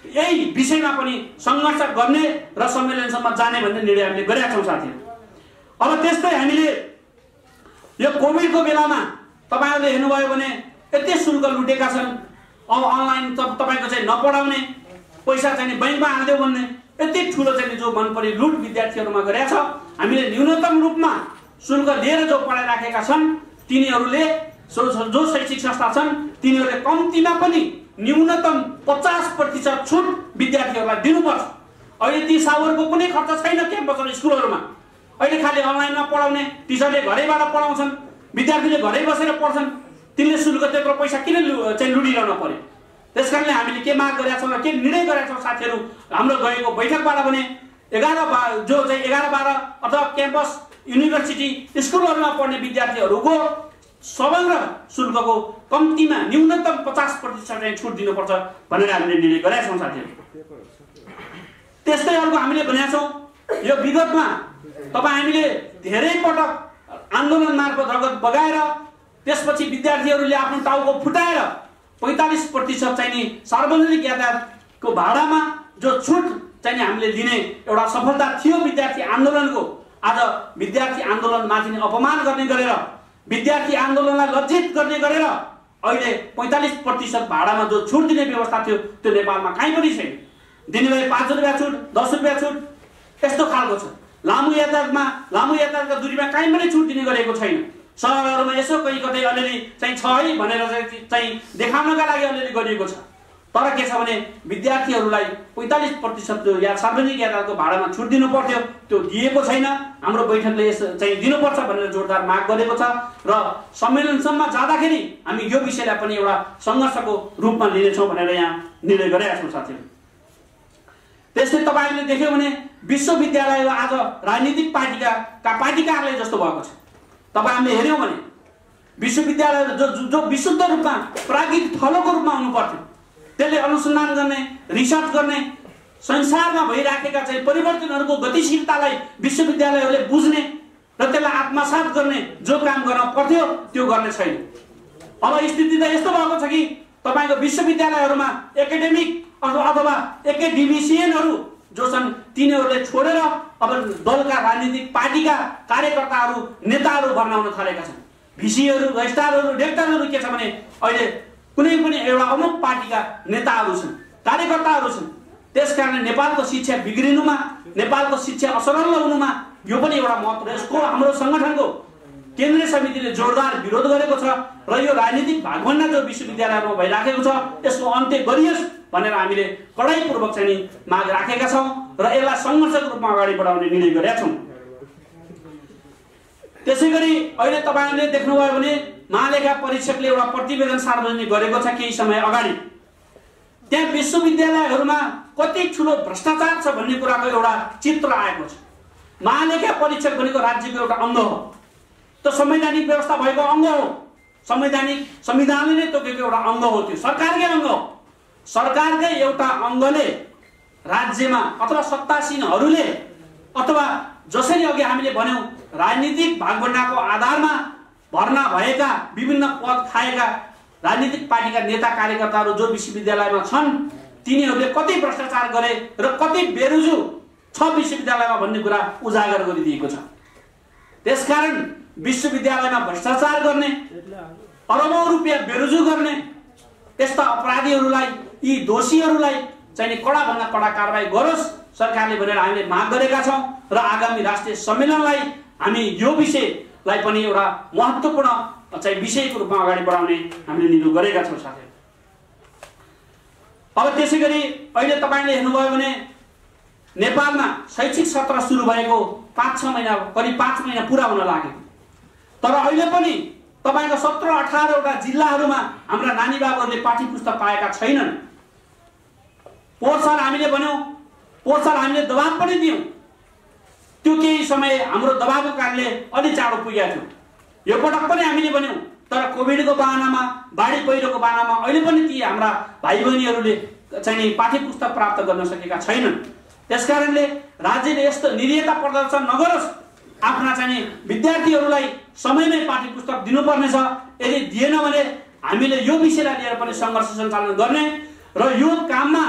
यही विषयमा पनि सङ्घर्ष गर्ने र सम्मेलनसम्म जाने भन्ने निर्णय हामीले गरेका छौँ साथीहरू। अब त्यस्तै हामीले यो कोभिडको बेलामा तपाईहरुले हेर्नुभयो भने यति शुल्क लुटेका छन्। अब अनलाइन तपाईको चाहिँ नपढाउने, पैसा चाहिँ बैंकमा हाल्दियो भन्ने यति ठुलो चाहिँ जो मन परि लुट विद्यार्थीहरुमा गरेका छ। हामीले न्यूनतम रूपमा शुल्क लिएर जो पढाइराखेका छन् तिनीहरूले जो शैक्षिक संस्था छन् तिनीहरूले कम्तीमा पनि न्यूनतम 50% छुट विद्यार्थीहरूलाई दिनुपर्छ। अहिले ती सावरको कुनै खर्च छैन क्याम्पस र स्कुलहरुमा। अहिले खाली अनलाइनमा पढाउने, टिचरले घरैबाट पढाउँछन्, विद्यार्थीले घरै बसेर पढ्छन्। तिनले शुल्क त्यत्रो पैसा किन चाहिँ लुटिरहन पर्यो? त्यसकारणले हामीले के माग गरेका छौँ र के निर्णय गरेका छौँ साथीहरू, हाम्रो गएको बैठकबाट भने 11-12 अथवा क्याम्पस युनिभर्सिटी स्कुलहरुमा पढ्ने विद्यार्थीहरूको समग्र शुल्कको कम्तीमा न्यूनतम 50% चाहिँ छुट दिनुपर्छ भनेर हामीले निर्णय गरेका छौँ साथीहरू। त्यस्तै अर्को हामीले भनेका छौँ यो विगतमा हामीले धेरै पटक आन्दोलन मार्फत रगत बगाएर त्यसपछि विद्यार्थीहरूले आफ्नो टाउको फुटाएर 45% चाहिँ नि सार्वजनिक यातायातको भाडामा जो छुट चाहिँ हामीले दिने एउटा सफलता थियो विद्यार्थी आन्दोलनको। आज विद्यार्थी आन्दोलनमाथि नै अपमान गर्ने गरेर, विद्यार्थी आन्दोलनलाई लज्जित गर्ने गरेर अहिले 45% भाडामा जो छुट दिने व्यवस्था थियो त्यो नेपालमा कहीँ पनि छैन। दिनेभरि 5 रुपैयाँ छुट, 10 रुपैयाँ छुट यस्तो खालको छ। लामो यातायातका दूरीमा कहीँ पनि छुट दिने गरेको छैन। सहरहरूमा यसो कहीँ कतै अलिअलि चाहिँ छ है भनेर चाहिँ देखाउनका लागि अलिअलि गरिएको छ। तर के छ भने विद्यार्थीहरूलाई 45% या सार्वजनिक यातायातको भाडामा छुट दिनु पर्थ्यो, त्यो दिएको छैन। हाम्रो बैठकले चाहिँ दिनुपर्छ भनेर जोरदार माग गरेको छ र सम्मेलनसम्म जाँदाखेरि हामी यो विषयलाई पनि एउटा सङ्घर्षको रूपमा लिनेछौँ भनेर यहाँ निर्णय गरेका छौँ साथीहरू। त्यस्तै तपाईहरूले देख्यो भने विश्वविद्यालय आज राजनीतिक पार्टी कार्यालय जस्तो भएको छ। तपाईहरूले हेर्यौँ भने विश्वविद्यालय जो विशुद्ध रूपमा प्राकृतिक थलोको रूपमा हुनु पर्थ्यो, त्यसले अनुसन्धान गर्ने, रिसर्च गर्ने, संसारमा भइराखेका चाहिँ परिवर्तनहरूको गतिशीलतालाई विश्वविद्यालयहरूले बुझ्ने र त्यसलाई आत्मसात गर्ने जो काम गर्न पर्थ्यो त्यो गर्ने छैन। अब स्थिति त यस्तो भएको छ कि तपाईको विश्वविद्यालयहरूमा एकाडेमिक अथवा एकाडेमिसियनहरू जो छन् तिनीहरूले छोडेर अब दलका राजनीतिक पार्टीका कार्यकर्ताहरू नेताहरू बनाउन थालेका छन्। भिसीहरू, रजिस्ट्रारहरू, डाइरेक्टरहरू के छ भने अहिले कुनै पनि एउटा अमुक पार्टीका नेताहरू छन्, कार्यकर्ताहरू छन्। त्यसकारण नेपालको शिक्षा बिग्रिनुमा, नेपालको शिक्षा असरल हुनुमा यो पनि एउटा महत्त्व। यसको हाम्रो सङ्गठनको केन्द्रीय समितिले जोरदार विरोध गरेको छ र यो राजनीतिक भागभण्डा जो विश्वविद्यालयमा भइराखेको छ यसको अन्त्य गरियोस् भनेर हामीले कडाइपूर्वक चाहिँ माग राखेका छौँ र यसलाई सङ्घर्षको रूपमा अगाडि बढाउने निर्णय गरेका छौँ। त्यसैगरी अहिले तपाईहरुले देख्नुभयो भने महालेखा परीक्षकले एउटा प्रतिवेदन सार्वजनिक गरेको छ केही समय अगाडि। त्यहाँ विश्वविद्यालयहरुमा कति ठूलो भ्रष्टाचार छ भन्ने कुराको एउटा चित्र आएको छ। महालेखा परीक्षक भनेको राज्यको एउटा अंग हो, त्यो संवैधानिक व्यवस्था भएको अंग हो, संविधानले नै तोकेको एउटा अंग हो, त्यो सरकारकै अंग हो। सरकारकै एउटा अंगले राज्यमा अथवा सत्तासीनहरूले अथवा जसरी अघि हामीले भन्यौं राजनीतिक भागभण्डाको आधारमा भर्ना भएका विभिन्न पद खाएका राजनीतिक पार्टीका नेता कार्यकर्ताहरू जो विश्वविद्यालयमा छन् तिनीहरूले कति भ्रष्टाचार गरे र कति बेरुजु छ विश्वविद्यालयमा भन्ने कुरा उजागर गरिदिएको छ। त्यसकारण विश्वविद्यालयमा भ्रष्टाचार गर्ने, अरबौं रुपैयाँ बेरुजु गर्ने यस्ता अपराधीहरूलाई, यी दोषीहरूलाई चाहिँ कडा भन्दा कडा कारबाही गरोस् सरकारले भनेर हामीले माग गरेका छौं र आगामी राष्ट्रिय सम्मेलनलाई हामी यो विषयलाई पनि एउटा महत्त्वपूर्ण चाहिँ विषयको रूपमा अगाडि बढाउने हामीले निलो गरेका छौं साथै। अब त्यसैगरी अहिले तपाईले हेर्नुभयो भने नेपालमा शैक्षिक सत्र सुरु भएको 5-6 महिना करिब 5 महिना पूरा हुन लाग्यो, तर अहिले पनि तपाईको 17-18 वटा जिल्लाहरुमा हाम्रा नानी बाबुहरूले पाठ्य पुस्तक पाएका छैनन्। पोहोर साल हामीले भन्यौं, पोहोर साल हामीले दबाब पनि दियौं, त्यो केही समय हाम्रो दबाबको कारणले अलि चाँडो पुगेको थियो। यो पटक पनि हामीले भन्यौं, तर कोभिडको बहानामा, बाढी पहिरोको बहानामा अहिले पनि ती हाम्रा भाइ बहिनीहरूले चाहिँ पाठ्य पुस्तक प्राप्त गर्न सकेका छैनन्। त्यसकारणले राज्यले यस्तो निरीहता प्रदर्शन नगरोस्, आफ्ना चाहिँ विद्यार्थीहरूलाई समयमै पाठ्य पुस्तक दिनुपर्नेछ। यदि दिएन भने हामीले यो विषयलाई लिएर पनि संघर्ष सञ्चालन गर्ने र यो काममा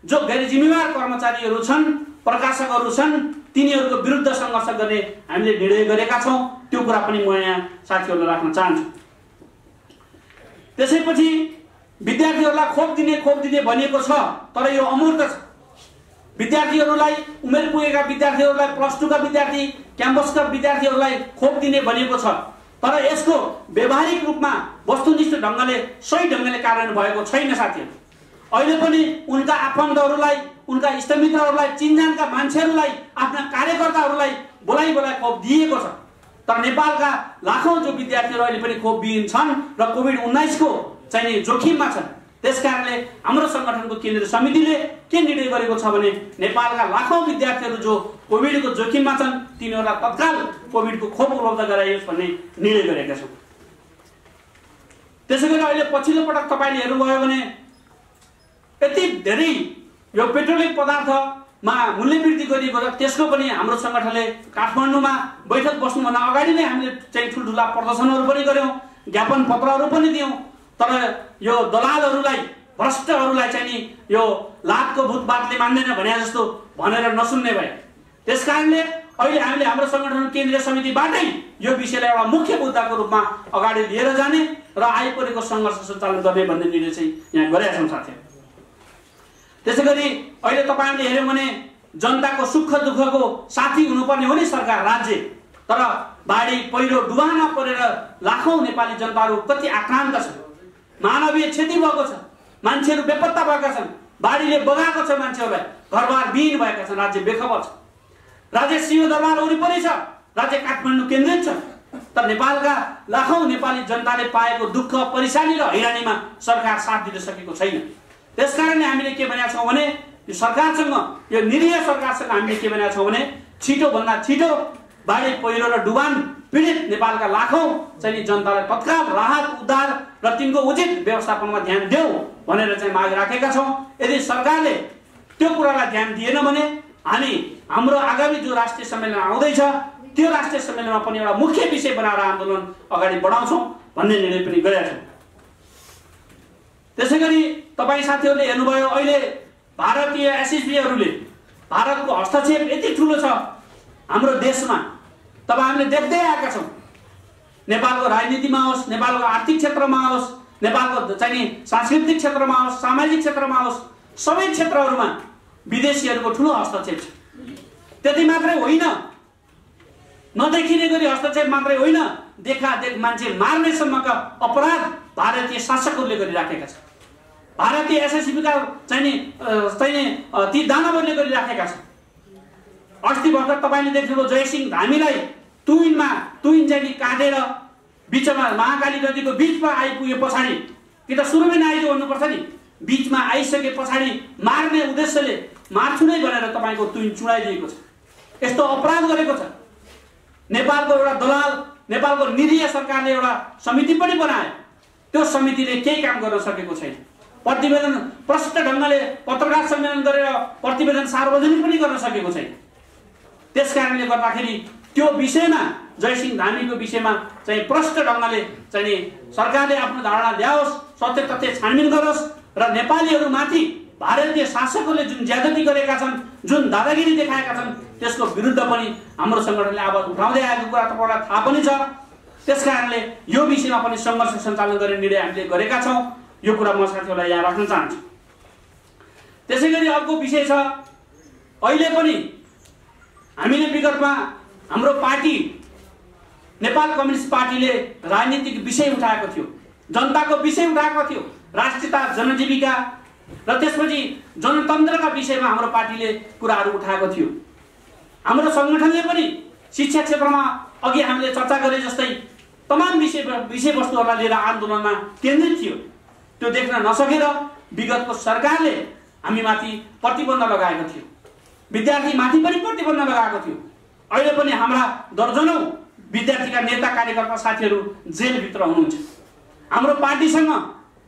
जो गैर जिम्मेवार कर्मचारीहरू छन्, प्रकाशकहरू छन्, तिनीहरूको विरुद्ध संघर्ष गर्ने हामीले निर्णय गरेका छौं। त्यो कुरा पनि म यहाँ साथीहरूलाई राख्न चाहन्छु। त्यसैपछि विद्यार्थीहरूलाई खोप दिने भनिएको छ, तर यो अमूर्त छ। विद्यार्थीहरूलाई, उमेर पुगेका विद्यार्थीहरूलाई, प्लस 2 का विद्यार्थी, क्याम्पसका विद्यार्थीहरूलाई खोप दिने भनिएको छ, तर यसको व्यावहारिक रूपमा वस्तुनिष्ठ ढंगले सही ढंगले कार्यान्वयन भएको छैन साथीहरू। अहिले पनि उनका आफन्तहरूलाई, उनका इष्टमित्रहरूलाई, चिन्जानका मान्छेहरूलाई, आफ्ना कार्यकर्ताहरूलाई बोलाइ खोप दिएको छ, तर नेपालका लाखौं जो विद्यार्थीहरू अहिले पनि खोप विहीन छन् र कोभिड-19 को चाहिँ जोखिममा छन्। त्यसकारणले हाम्रो संगठनको केन्द्रीय समितिले के निर्णय गरेको छ भने नेपालका लाखौं विद्यार्थीहरू जो कोभिडको जोखिममा छन् तिनीहरूलाई तत्काल कोभिडको खोप उपलब्ध गराइयोस् भन्ने निर्णय गरेका छौं। त्यसैगरी अहिले पछिल्लो पटक तपाईले हेर्नुभयो भने यति धेरै यो पेट्रोलियम पदार्थमा मूल्य वृद्धि गरिएको छ, त्यसको पनि हाम्रो संगठनले काठमाडौँमा बैठक बस्नुभन्दा अगाडि नै हामीले चाहिँ ठुलठुला प्रदर्शनहरू पनि गर्यौं, ज्ञापन पत्रहरू पनि दियौं, तर यो दलालहरूलाई, भ्रष्टहरूलाई चाहिँ नि यो लातको भूतबातले मान्दैन भने जस्तो भनेर नसुन्ने भए। त्यसकारणले अहिले हामीले हाम्रो संगठन केन्द्रीय समितिबाटै यो विषयलाई एउटा मुख्य मुद्दाको रूपमा अगाडि लिएर जाने र आइपरेको संघर्ष सञ्चालन गर्ने भन्ने निर्णय चाहिँ यहाँ गरेका छौं साथीहरू। त्यसैगरी अहिले तपाईहरुले हेर्यो भने जनताको सुख दुःखको साथी हुनुपर्ने हो नि सरकार, राज्य, तर बाढी पहिरो डुबानमा परेर लाखौं नेपाली जनताहरू कति आक्रान्त छन्, मानवीय क्षति भएको छ, मान्छेहरू बेपत्ता भएका छन्, बाढीले बगाएको छ मान्छेहरूलाई, घरबार विहीन भएका छन्, राज्य बेखबर छ। राज्य सिंहदरबार वरिपरि छ, राज्य काठमाडौँ केन्द्रित छ, तर नेपालका लाखौं नेपाली जनताले पाएको दुःख, परेशानी र हैरानीमा सरकार साथ दिन सकेको छैन। त्यसकारणले हामीले के भनेका छौं भने यो सरकारसँग, यो निरीह सरकारसँग हामीले के भनेका छौं भने छिटो भन्दा छिटो बाढी पहिरो र डुबान पीडित नेपालका लाखौं चाहिँ जनतालाई तत्काल राहत, उद्धार र तिनको उचित व्यवस्थापनमा ध्यान देऊ भनेर चाहिँ माग राखेका छौं। यदि सरकारले त्यो कुरालाई ध्यान दिएन भने हामी हाम्रो आगामी जो राष्ट्रिय सम्मेलन आउँदैछ त्यो राष्ट्रिय सम्मेलनमा पनि एउटा मुख्य विषय बनाएर आन्दोलन अगाडि बढाउँछौं भन्ने निर्णय पनि गरेका छौं। त्यसैगरी तपाई साथीहरूले हेर्नुभयो अहिले भारतीय एसएसबीहरूले भारतको हस्तक्षेप यति ठूलो छ हाम्रो देशमा, तब हामीले देख्दै आएका छौं। नेपालको राजनीतिमा होस्, नेपालको आर्थिक क्षेत्रमा होस्, नेपालको चाहिँ सांस्कृतिक क्षेत्रमा होस्, सामाजिक क्षेत्रमा होस्, सबै क्षेत्रहरूमा विदेशीहरूको ठूलो हस्तक्षेप छ। त्यति मात्रै होइन, नदेखिने गरी हस्तक्षेप मात्रै होइन, देखादेख मान्छे मार्नेसम्मका अपराध भारतीय शासकहरूले गरिराखेका छन्। भारतीय एसएसबीका चाहिँ ती दानवहरूले गरिराखेका छन्। अस्ति भर्खर तपाईले देख्नुभयो जयसिंह धामीलाई तुइन चाहिँ नि काटेर बिचमा महाकाली नदीको बिचमा आइपुगे पछाडि कि त सुरुमै नआइदियो भन्नुपर्छ नि, बिचमा आइसके पछाडि मार्ने उद्देश्यले मार्छु नै भनेर तपाईँको तुइन चुडाइदिएको छ। यस्तो अपराध गरेको छ। नेपालको एउटा दलाल, नेपालको निरीह सरकारले एउटा समिति पनि बनायो, त्यो समितिले केही काम गर्न सकेको छैन। प्रतिवेदन प्रष्ट ढङ्गले पत्रकार सम्मेलन गरेर प्रतिवेदन सार्वजनिक पनि गर्न सकेको छैन। त्यसकारणले गर्दाखेरि त्यो विषयमा जयसिंह धामीको विषयमा चाहिँ प्रष्ट ढङ्गले चाहिँ सरकारले आफ्नो धारणा ल्याओस्, सत्य तथ्य छानबिन गरोस् र नेपालीहरूमाथि भारतीय शासकहरूले जुन ज्यादती गरेका छन्, जुन दादागिरी देखाएका छन्, त्यसको विरुद्ध पनि हाम्रो सङ्गठनले आवाज उठाउँदै आएको कुरा तपाईँलाई थाहा पनि छ। त्यसकारणले यो विषयमा पनि सङ्घर्ष सञ्चालन गर्ने निर्णय हामीले गरेका छौँ। यो कुरा म साथीहरूलाई यहाँ राख्न चाहन्छु। त्यसै गरी अर्को विषय छ, अहिले पनि हामीले विगतमा हाम्रो पार्टी नेपाल कम्युनिस्ट पार्टीले राजनीतिक विषय उठाएको थियो, जनताको विषय उठाएको थियो, राष्ट्रियता, जनजीविका र त्यसपछि जनतन्त्रका विषयमा हाम्रो पार्टीले कुराहरू उठाएको थियो। हाम्रो सङ्गठनले पनि शिक्षा क्षेत्रमा अघि हामीले चर्चा गरे जस्तै तमाम विषयवस्तुहरूलाई लिएर आन्दोलनमा केन्द्रित थियो। त्यो देख्न नसकेर विगतको सरकारले हामीमाथि प्रतिबन्ध लगाएको थियो, विद्यार्थीमाथि पनि प्रतिबन्ध लगाएको थियो। अहिले पनि हाम्रा दर्जनौं विद्यार्थीका नेता कार्यकर्ता साथीहरू जेलभित्र हुनुहुन्छ। हाम्रो पार्टीसँग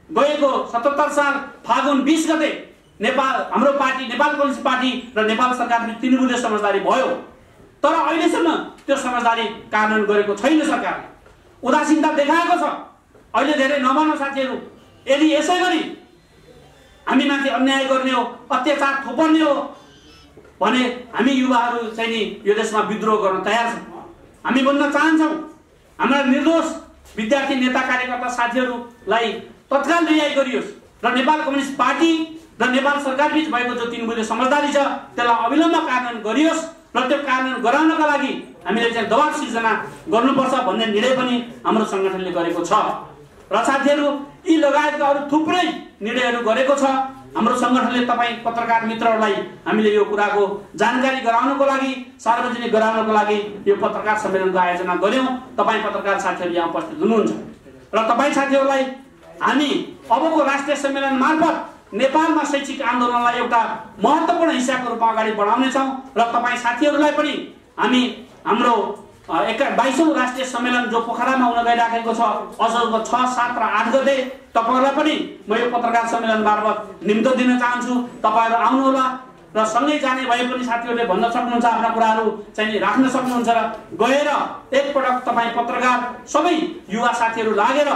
गएको 77 साल फागुन 20 गते हाम्रो पार्टी नेपाल कम्युनिस्ट पार्टी र नेपाल सरकारले 3 बुँदे समझदारी भयो, तर अहिलेसम्म त्यो समझदारी कार्यान्वयन गरेको छैन। सरकारले उदासीनता देखाएको छ। अहिले धेरै नमान्नु साथीहरू, यदि यसै गरी हामीमाथि अन्याय गर्ने हो, अत्याचार थोपर्ने हो भने हामी युवाहरू चाहिँ नि यो देशमा विद्रोह गर्न तयार छौँ। हामी भन्न चाहन्छौँ हाम्रा निर्दोष विद्यार्थी नेता कार्यकर्ता साथीहरूलाई तत्काल रिहाई गरियोस् र नेपाल कम्युनिस्ट पार्टी र नेपाल सरकार बीच भएको जो 3 बुँदे समझदारी छ त्यसलाई अविलम्ब कार्यान्वयन गरियोस् र त्यो कार्यान्वयन गराउनका लागि हामीले चाहिँ दबाब सिर्जना गर्नुपर्छ भन्ने निर्णय पनि हाम्रो सङ्गठनले गरेको छ। र साथीहरू, यी लगायतका अरू थुप्रै निर्णयहरू गरेको छ। हाम्रो सङ्गठनले तपाईँ पत्रकार मित्रहरूलाई हामीले यो कुराको जानकारी गराउनको लागि, सार्वजनिक गराउनको लागि यो पत्रकार सम्मेलनको आयोजना गर्यौँ। तपाईँ पत्रकार साथीहरू यहाँ उपस्थित हुनुहुन्छ र तपाईँ साथीहरूलाई हामी अबको राष्ट्रिय सम्मेलन मार्फत नेपालमा शैक्षिक आन्दोलनलाई एउटा महत्त्वपूर्ण हिस्साको रूपमा अगाडि बढाउनेछौँ र तपाईँ साथीहरूलाई पनि हामी हाम्रो 22औं राष्ट्रिय सम्मेलन जो पोखरामा हुन गइराखेको छ असोजको 6, 7 र 8 गते तपाईहरुलाई पनि म यो पत्रकार सम्मेलन मार्फत निम्तो दिन चाहन्छु। तपाईहरु आउनुहोला र सँगै जाने भए पनि साथीहरुले भन्न सक्नुहुन्छ, आफ्ना कुराहरु चाहिँ राख्न सक्नुहुन्छ र गएर एकपटक तपाई पत्रकार सबै युवा साथीहरु लागेर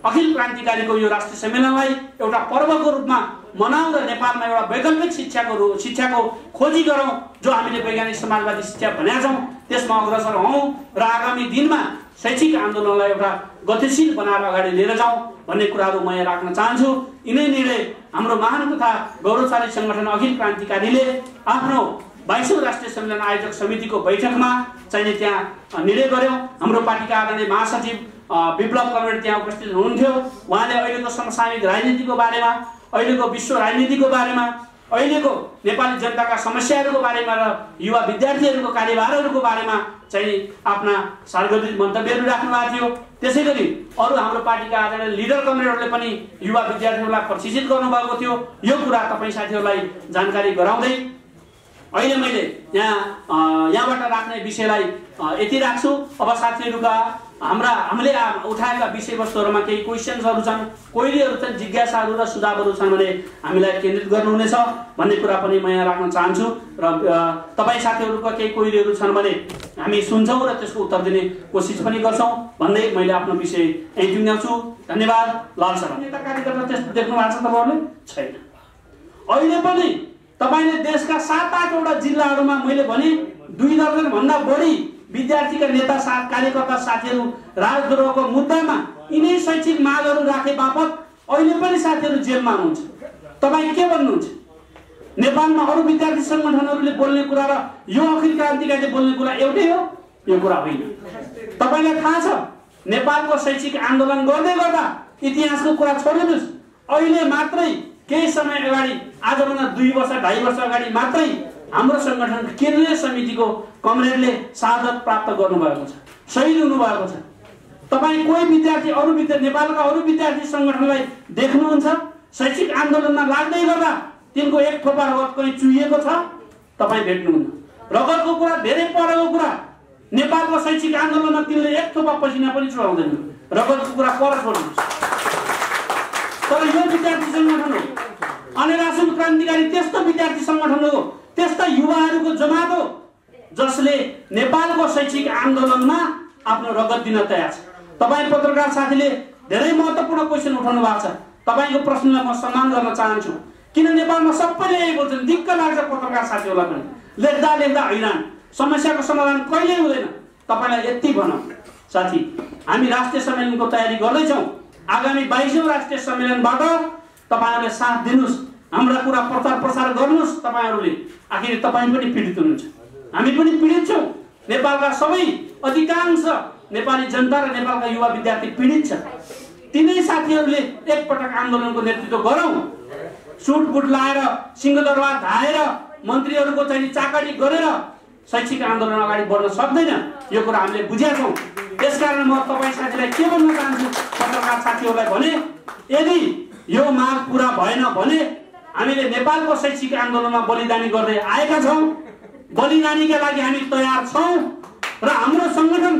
अखिल क्रान्तिकारीको यो राष्ट्रिय सम्मेलनलाई एउटा पर्वको रूपमा मनाऊ र नेपालमा एउटा वैकल्पिक शिक्षाको खोजी गरौँ, जो हामीले वैज्ञानिक समाजवादी शिक्षा भनेका छौँ त्यसमा अग्रसर हौँ र आगामी दिनमा शैक्षिक आन्दोलनलाई एउटा गतिशील बनाएर अगाडि लिएर जाउँ भन्ने कुराहरू म यहाँ राख्न चाहन्छु। यिनै निर्णय हाम्रो महान तथा गौरवशाली संगठन अखिल क्रान्तिकारीले आफ्नो 22औं राष्ट्रिय सम्मेलन आयोजक समितिको बैठकमा चाहिँ त्यहाँ निर्णय गर्यौं। हाम्रो पार्टीका आदरणीय महासचिव विप्लव कमरेड त्यहाँ उपस्थित हुनुहुन्थ्यो। उहाँले अहिलेको समसामयिक राजनीतिको बारेमा, अहिलेको विश्व राजनीतिको बारेमा, अहिलेको नेपाली जनताका समस्याहरूको बारेमा र युवा विद्यार्थीहरूको कार्यभारहरूको बारेमा चाहिँ आफ्ना सार्वजनिक मन्तव्यहरू राख्नु भएको थियो। त्यसैगरी अरू हाम्रो पार्टीका आदरणीय लिडर कमरेडहरूले पनि युवा विद्यार्थीहरूलाई प्रशिक्षित गर्नुभएको थियो। यो कुरा तपाईँ साथीहरूलाई जानकारी गराउँदै अहिले मैले यहाँबाट राख्ने विषयलाई यति राख्छु। अब साथीहरूका हामीले उठाएका विषयवस्तुहरूमा केही क्वेसन्सहरू छन्, क्वेरीहरू छन्, जिज्ञासाहरू र सुझावहरू छन् भने हामीलाई केन्द्रित गर्नुहुनेछ भन्ने कुरा पनि म यहाँ राख्न चाहन्छु। र तपाईँ साथीहरूका केही क्वेरीहरू छन् भने हामी सुन्छौँ र त्यसको उत्तर दिने कोसिस पनि गर्छौँ भन्दै मैले आफ्नो विषय यहीँ टुङ्ग्याउँछु। धन्यवाद। लाल सर, नेता कार्यकर्ता त्यस्तो देख्नु भएको छ तपाईँहरूले? छैन। अहिले पनि तपाईले देशका 7-8 वटा जिल्लाहरूमा मैले भने 2 दर्जन भन्दा बढी विद्यार्थीका नेता कार्यकर्ता साथीहरू राजद्रोहको मुद्दामा यिनै शैक्षिक मागहरू राखे बापत अहिले पनि साथीहरू जेलमा हुनुहुन्छ। तपाईँ के भन्नुहुन्छ? नेपालमा अरू विद्यार्थी संगठनहरूले बोल्ने कुरा र यो अखिल क्रान्तिकारीले बोल्ने कुरा एउटै हो? यो कुरा होइन। तपाईलाई थाहा छ नेपालको शैक्षिक आन्दोलन गर्दै गर्दा इतिहासको कुरा छोड्नुहोस्, अहिले मात्रै केही समय अगाडि, आजभन्दा 2 वर्ष 2.5 वर्ष अगाडि मात्रै हाम्रो संगठन केन्द्रीय समितिको कमरेडले शहादत प्राप्त गर्नुभएको छ। शहीद हुनुभएको छ। तपाईँ कोही विद्यार्थी नेपालका अरू विद्यार्थी सङ्गठनलाई देख्नुहुन्छ शैक्षिक आन्दोलनमा लाग्दै गर्दा तिनको एक थोपा रगत कहीँ चुहिएको छ तपाईँ भेट्नुहुन्न। रगतको कुरा धेरै परेको कुरा नेपालको शैक्षिक आन्दोलनमा तिनले एक थोपा पसिना पनि चुहाउँदैन। रगतको कुरा पर छोड्नुहोस्। तर यो विद्यार्थी सङ्गठन हो, अनिरासुल क्रान्तिकारी त्यस्तो विद्यार्थी सङ्गठन हो, त्यस्ता युवाहरूको जमात हो जसले नेपालको शैक्षिक आन्दोलनमा आफ्नो रगत दिन तयार छ। तपाईँ पत्रकार साथीले धेरै महत्त्वपूर्ण क्वेसन उठाउनु भएको छ। तपाईँको प्रश्नलाई म सम्मान गर्न चाहन्छु। किन नेपालमा सबैले यही बोल्छन्? दिक्क लाग्छ पत्रकार साथीहरूलाई पनि, लेख्दा लेख्दा हैरान, समस्याको समाधान कहिल्यै हुँदैन। तपाईँलाई यति भनौँ साथी, हामी राष्ट्रिय सम्मेलनको तयारी गर्दैछौँ। आगामी 22औं राष्ट्रिय सम्मेलनबाट तपाईँहरूले साथ दिनुहोस्, हाम्रा कुरा प्रचार प्रसार गर्नुहोस्। तपाईँहरूले आखिर तपाईँ पनि पीडित हुनुहुन्छ, हामी पनि पीडित छौँ। नेपालका सबै अधिकांश नेपाली जनता र नेपालका युवा विद्यार्थी पीडित छ। तिनै साथीहरूले एकपटक आन्दोलनको नेतृत्व गरौँ। सुट बुट लाएर सिंहदरबार धाएर मन्त्रीहरूको चाहिँ चाकडी गरेर शैक्षिक आन्दोलन अगाडि बढ्न सक्दैन। यो कुरा हामीले बुझेका छौँ। त्यसकारण म तपाईँ साथीलाई के भन्न चाहन्छु, पत्रकार साथीहरूलाई भने यदि यो माग पुरा भएन भने हामीले नेपालको शैक्षिक आन्दोलनमा बलिदानी गर्दै आएका छौँ। बलिदानीका लागि हामी तयार छौँ र हाम्रो सङ्गठन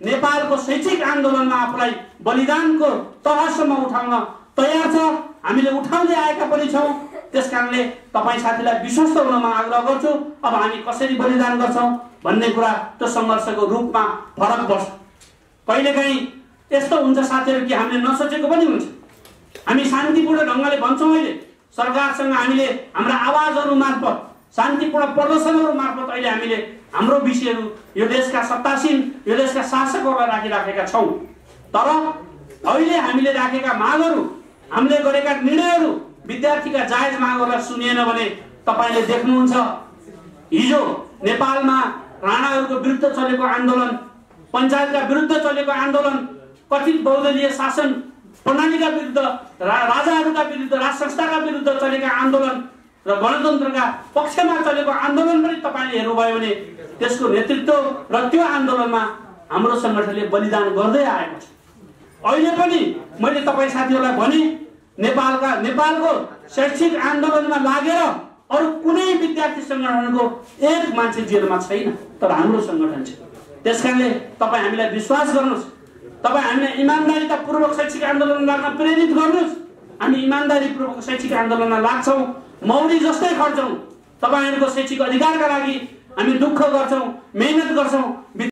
नेपालको शैक्षिक आन्दोलनमा आफूलाई बलिदानको तहसम्म उठाउन तयार छ। हामीले उठाउँदै आएका पनि छौँ। त्यसकारणले तपाईँ साथीलाई विश्वस्त हुनमा आग्रह गर्छु। अब हामी कसरी बलिदान गर्छौँ भन्ने कुरा त्यो सङ्घर्षको रूपमा फरक पर्छ। कहिलेकाहीँ यस्तो हुन्छ साथीहरू कि हामीले नसोचेको पनि हुन्छ। हामी शान्तिपूर्ण ढङ्गले भन्छौँ, अहिले सरकारसँग हामीले हाम्रा आवाजहरू मार्फत शान्तिपूर्ण प्रदर्शनहरू मार्फत अहिले हामीले हाम्रो विषयहरू यो देशका सत्तासीन, यो देशका शासकहरूलाई राखिराखेका छौँ। तर अहिले हामीले राखेका मागहरू, हामीले गरेका निर्णयहरू विद्यार्थीका जायज मागहरूलाई सुनिएन भने तपाईँले देख्नुहुन्छ हिजो नेपालमा राणाहरूको विरुद्ध चलेको आन्दोलन, पञ्चायतका विरुद्ध चलेको आन्दोलन, कथित बहुदलीय शासन प्रणालीका विरुद्ध, राजाहरूका विरुद्ध, राज संस्थाका विरुद्ध चलेका आन्दोलन र गणतन्त्रका पक्षमा चलेको आन्दोलन पनि तपाईँले हेर्नुभयो भने त्यसको नेतृत्व र त्यो आन्दोलनमा हाम्रो सङ्गठनले बलिदान गर्दै आएको छ। अहिले पनि मैले तपाईँ साथीहरूलाई भने नेपालको शैक्षिक आन्दोलनमा लागेर अरू कुनै विद्यार्थी सङ्गठनको एक मान्छे जेलमा छैन, तर हाम्रो सङ्गठन छ। त्यसकारणले तपाईँ हामीलाई विश्वास गर्नुहोस्। तपाईँ हामीलाई इमान्दारितापूर्वक शैक्षिक आन्दोलन लाग्न प्रेरित गर्नुहोस्। हामी इमान्दारीपूर्वक शैक्षिक आन्दोलनमा लाग्छौँ, मौरी जस्तै खट्छौँ। तपाईँहरूको शैक्षिक अधिकारका लागि हामी दुःख गर्छौँ, मेहनत गर्छौँ।